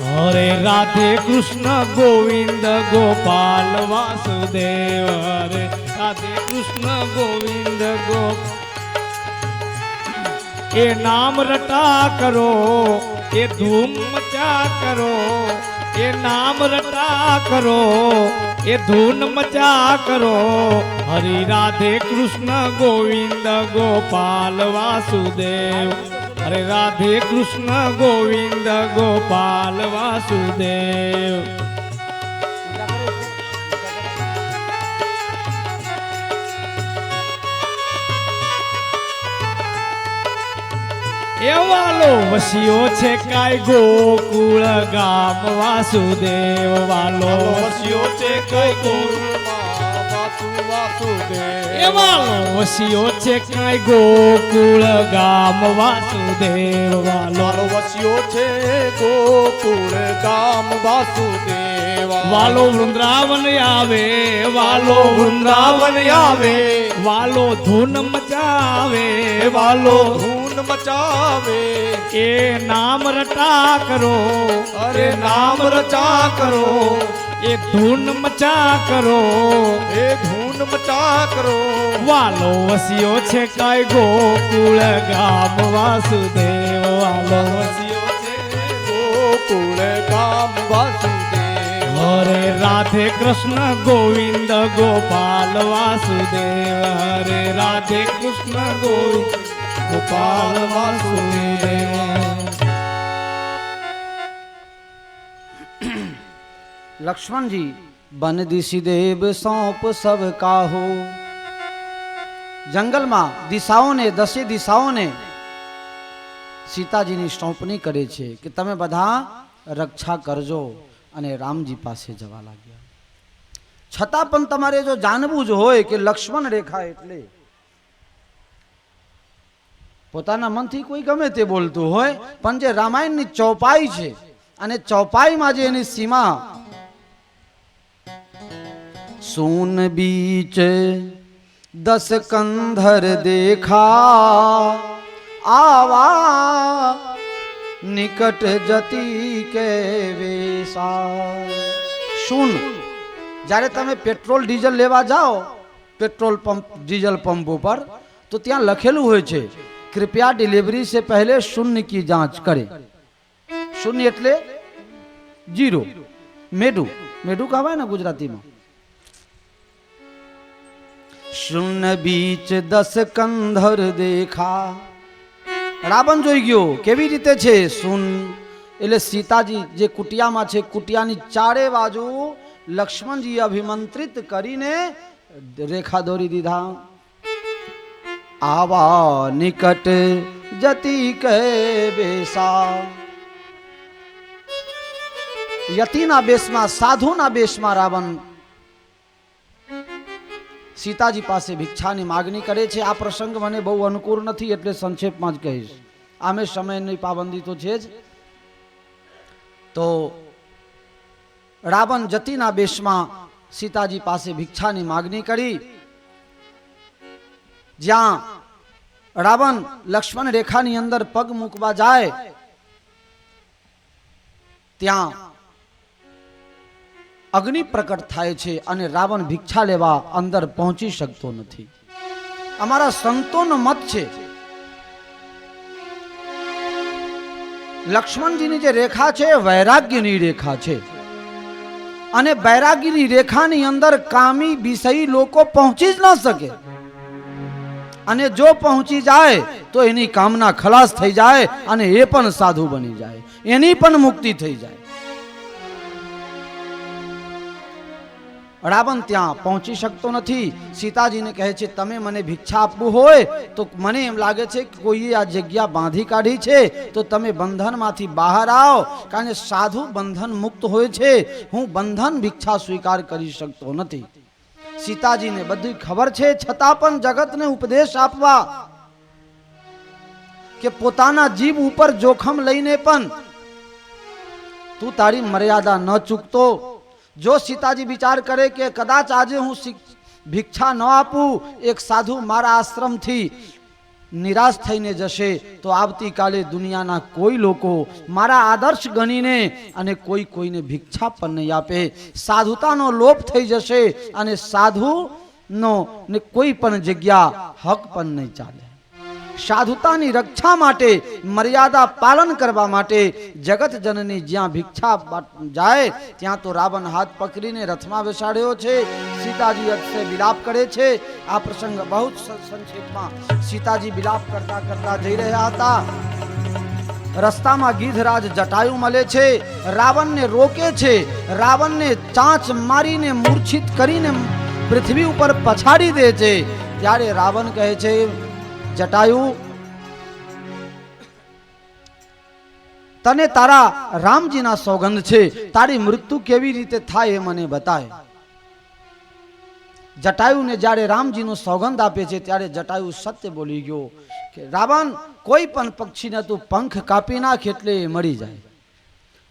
हरे राधे कृष्ण गोविंद गोपाल वासुदेव. हरे राधे कृष्ण गोविंद ये नाम रटा करो, ये धूम मचा करो, ये नाम रटा करो, ये धून मचा करो. हरि राधे कृष्ण गोविंद गोपाल वासुदेव. हरे राधे कृष्ण गोविंद गोपाल वासुदेव. वालो वसियो छे काय गोकुळ गाम वासुदेव. वालो वसियो छे काय गोकुळ वासुदेव. वालो वसियो छे काय गोकुळ गाम वासुदेव. वालो वसियो छे गोकुळ गाम वासुदेव. वालो वृंदावन आवे, वालो वृंदावन आवे, वालो धून मचावे, वालो धून मचावे. ए नाम रटा करो, अरे नाम रचा करो, ये धून मचा करो, ये धून मचा करो. वालो वसियो छे काय गोकुळ गाम वासुदेव. वालो वसियो छे गोकुळ गाम वासुदेव. हरे राधे कृष्ण गोविंद गोपाल वासुदेव. हरे राधे कृष्ण गोविंद गोपाल वासुदेव. लक्ष्मण जी बन दिशि देव सौंप सब काहो. जंगल में दिशाओं ने, 10 दिशाओं ने સીતાજીની સોંપણી કરે છે કે તમે બધા રક્ષા કરજો, અને રામજી પાસે જવા લાગ્યા. છતાં પણ તમારે જો જાણવું જ હોય કે લક્ષ્મણ રેખા એટલે પોતાના મનથી કોઈ ગમે તે બોલતું હોય, પણ જે રામાયણની ચોપાઈ છે અને ચોપાઈમાં જે એની સીમા, સૂન બીચ 10 કંધર દેખા, આવા નિકટ જતી કે વેસા. શું જ્યારે તમે પેટ્રોલ ડીઝલ લેવા જાઓ પેટ્રોલ પંપ ડીઝલ પંપ ઉપર, તો ત્યાં લખેલું હોય છે कृपया डिलीवरी से पहले शून्य की जांच करें. शून्य એટલે 0, મેડું મેડું કહેવાય ને ગુજરાતીમાં. શૂન્ય બીચ 10 કંધર દેખા. રાવણ જોઈ ગયો કેવી રીતે છે. સુન એટલે સીતાજી જે કુટિયામાં છે, કુટિયાની ચારે બાજુ લક્ષ્મણજી અભિમંત્રિત કરીને રેખા દોરી દીધા. આવા નિકટ જતી કે બેસા. યતિના બેસમાં, સાધુના બેસમાં રાવણ સીતાજી પાસે ભિક્ષાની માગણી કરે છે. આ પ્રસંગ મને બહુ અનુકૂળ નથી એટલે સંક્ષેપમાં જ કહીશ. આમે સમયની પાબંદી તો છે જ. તો રાવણ જતીના બેસમાં સીતાજી પાસે ભિક્ષાની માગણી કરી. જ્યાં રાવણ લક્ષ્મણ રેખાની અંદર પગ મૂકવા જાય ત્યાં અગ્નિ પ્રકટ થાય છે અને રાવણ ભિક્ષા લેવા અંદર પહોંચી શકતો નથી. અમારા સંતોનો મત છે લક્ષ્મણજીની જે રેખા છે વૈરાગ્યની રેખા છે, અને વૈરાગ્યની રેખાની અંદર કામી વિષયી લોકો પહોંચી જ ન શકે. અને જો પહોંચી જાય તો એની કામના ખલાસ થઈ જાય અને એ પણ સાધુ બની જાય, એની પણ મુક્તિ થઈ જાય. રાવણ ત્યાં પહોંચી શકતો નથી. સીતાજીને કહે છે તમે મને ભિક્ષા આપવું હોય તો મને એમ લાગે છે કે કોઈએ આ જગ્યા બાંધી કાઢી છે, તો તમે બંધનમાંથી બહાર આવો, કારણ કે સાધુ બંધન મુક્ત હોય છે. હું બંધન ભિક્ષા સ્વીકાર કરી શકતો નથી. સીતાજીને બધી ખબર છે, છતાં પણ જગતને ઉપદેશ આપવા કે પોતાના જીવ ઉપર જોખમ લઈને પણ તું તારી મર્યાદા ન ચૂકતો. જો સીતાજી વિચાર કરે કે કદાચ આજે હું ભિક્ષા ન આપું, એક સાધુ મારા આશ્રમથી નિરાશ થઈને જશે, તો આવતીકાલે દુનિયાના કોઈ લોકો મારા આદર્શ ગણીને અને કોઈને ભિક્ષા પણ નહીં આપે. સાધુતાનો લોપ થઈ જશે અને સાધુનો ને કોઈ પણ જગ્યા હક પણ નહીં ચાલે. સાધુતાની રક્ષા માટે, મર્યાદા પાલન કરવા માટે જગત જનની જ્યાં ભિક્ષા જાય ત્યાં તો રાવણ હાથ પકડીને રથમાં બેસાડ્યો છે. સીતાજી અક્ષય વિલાપ કરે છે. આ પ્રસંગ બહુ સંક્ષેપમાં, સીતાજી વિલાપ કરતા કરતા જઈ રહ્યા હતા. રસ્તામાં ગીધરાજ જટાયુ મળે છે, રાવણને રોકે છે, રાવણને ચાંચ મારીને મૂર્છિત કરીને પૃથ્વી ઉપર પછાડી દે છે. ત્યારે રાવણ કહે છે જટાયુ, તને તારા રામજીના સોગંદ છે, તારી મૃત્યુ કેવી રીતે થાય એ મને બતાય. જટાયુને જ્યારે રામજીનો સોગંદ આપે છે ત્યારે જટાયુ સત્ય બોલી ગયો કે રાવણ, કોઈ પણ પક્ષીને તું પંખ કાપી નાખ એટલે એ મરી જાય,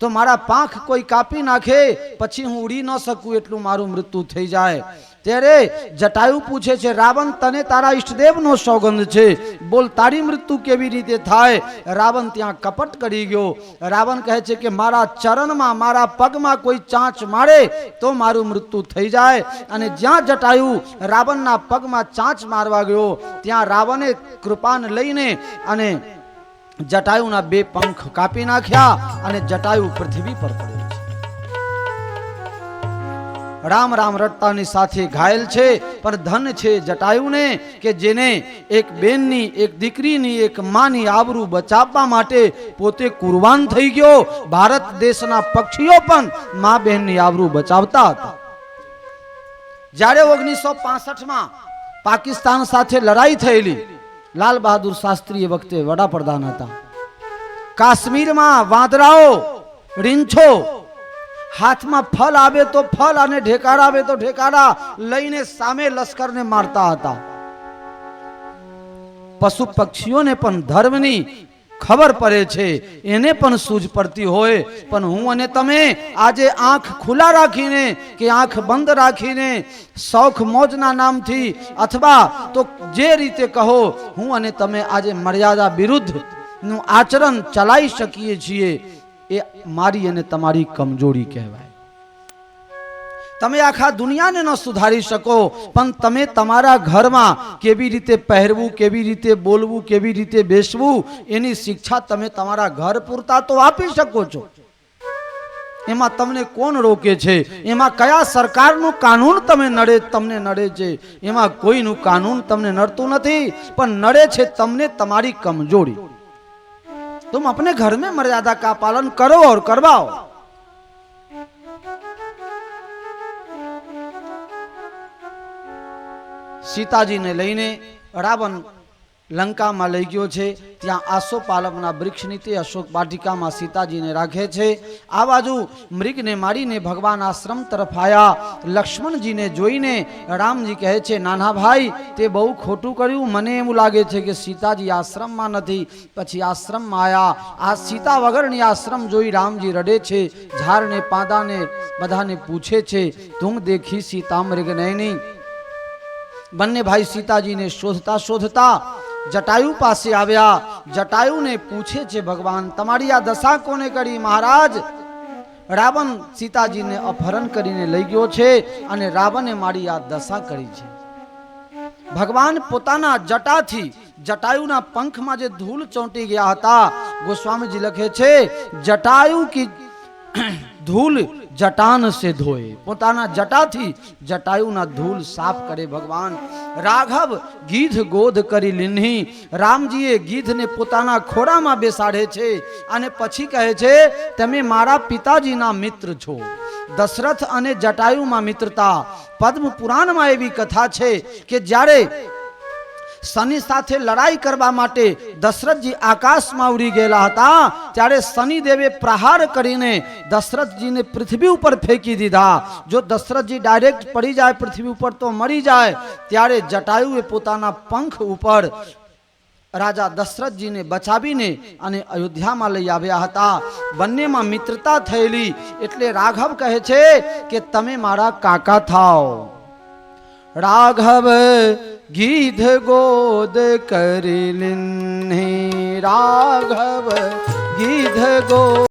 તો મારા પાંખ કોઈ કાપી નાખે પછી હું ઉડી ન શકું એટલું મારું મૃત્યુ થઈ જાય. ત્યારે જટાયુ પૂછે છે રાવણ, તને તારા ઈષ્ટદેવનો સોગંદ છે, બોલ તારી મૃત્યુ કેવી રીતે થાય. રાવણ ત્યાં કપટ કરી ગયો. રાવણ કહે છે કે મારા ચરણમાં, મારા પગમાં કોઈ ચાંચ મારે તો મારું મૃત્યુ થઈ જાય. અને જ્યાં જટાયુ રાવણના પગમાં ચાંચ મારવા ગયો ત્યાં રાવણે કૃપાને લઈને અને જટાયુના 2 પંખ કાપી નાખ્યા અને જટાયુ પૃથ્વી પર પડ્યો છે. રામ રામ રટતાની સાથે ઘાયલ છે, પણ ધન છે જટાયુને કે જેને એક બેનની, એક દીકરીની, એક માની આબરૂ બચાવવા માટે પોતે કુરબાન થઈ ગયો. ભારત દેશના પક્ષીઓ પણ મા બહેનની આબરૂ બચાવતા હતા. જ્યારે 1965માં પાકિસ્તાન સાથે લડાઈ થયેલી, લાલ બહાદુર શાસ્ત્રી એ વખતે વડાપ્રધાન હતા. કાશ્મીરમાં વાંદરાઓ રીંછો હાથમાં ફળ આવે તો ફળ અને ઢેકારા આવે તો ઢેકારા લઈને સામે લશ્કરને મારતા હતા. પશુ પક્ષીઓને પણ ધર્મની ખબર પડે છે, એને પણ સૂઝ પડતી હોય, પણ હું અને તમે આજે આંખ ખુલ્લા રાખીને કે આંખ બંધ રાખીને શોખ મોજના નામથી અથવા તો જે રીતે કહો, હું અને તમે આજે મર્યાદા વિરુદ્ધ નું આચરણ ચલાવી શકીએ છીએ, એ મારી અને તમારી કમજોરી કહેવાય. તમે આખા દુનિયાને ન સુધારી શકો, પણ તમે તમારા ઘરમાં કેવી રીતે પહેરવું, કેવી રીતે બોલવું, કેવી રીતે બેસવું, એની શિક્ષા તમે તમારા ઘર પૂરતા તો આપી શકો છો. એમાં તમને કોણ રોકે છે? એમાં કયા સરકારનું કાનૂન તમને નડે છે? એમાં કોઈનું કાનૂન તમને નડતું નથી, પણ નડે છે તમને તમારી कमजोरी. तुम अपने घर में मर्यादा का पालन करो और करवाओ. सीताजी ने लईने रावण लंका में लई गयो छे. त्यां आसोपालवना वृक्ष नीचे अशोक वाटिका में सीताजी ने राखे छे. आ बाजू मृग ने मारीने भगवान आश्रम तरफ आया. लक्ष्मण जी ने जोईने राम जी कहे छे, नाना भाई ते बहु खोटू कर्यु, मने एवुं लागे छे के सीताजी आश्रम में नथी. पछी आश्रम में आया. आ सीता वगरनी आश्रम जोई रामजी रडे छे. झाड़ ने पादा ने बधाने पूछे छे, तुम देखी सीता मृग नयनी. बन्ने भाई सीताजी ने शोधता शोधता जटायु पासे आव्या. जटायु ने पूछे छे, भगवान तमारी आ दशा कोने करी? महाराज रावण सीताजी ने अपहरण करीने लई गयो छे अने रावणे मारी आ दशा करी छे. भगवान पोताना जटाथी जटायुना पंखमां जे धूल चोंटी गया हता, गोस्वामीजी लखे छे, जटायु की धूल जटान से धोए. पोताना जटाथी जटायुना धूल साफ करे भगवान. राघव गीध गोद करी लीन्ही. रामजीए गीधने पोताना खोरामां बेसाडे छे अने पछी कहे छे, तमे मारा पिताजीना मित्र छो. दशरथ अने जटायुमां मित्रता. पद्म पुराणमां एवी कथा छे के ज्यारे शनि साथे लड़ाई करवा माटे दशरथ जी आकाश में उड़ी गेला हता, त्यारे शनि देवे प्रहार करीने दशरथ जी ने पृथ्वी ऊपर फेंकी दीधा. जो दशरथ जी डायरेक्ट पड़ी जाए पृथ्वी ऊपर तो मरी जाए. त्यारे जटायुए पोताना पंख ऊपर राजा दशरथ जी ने बचावीने अने अयोध्या में लई आव्या हता. बन्ने में मित्रता थयेली एटले राघव कहे छे के तमे मारा काका थाओ. राघव गीध गोद करी लिन्ही. राघव गीध गोद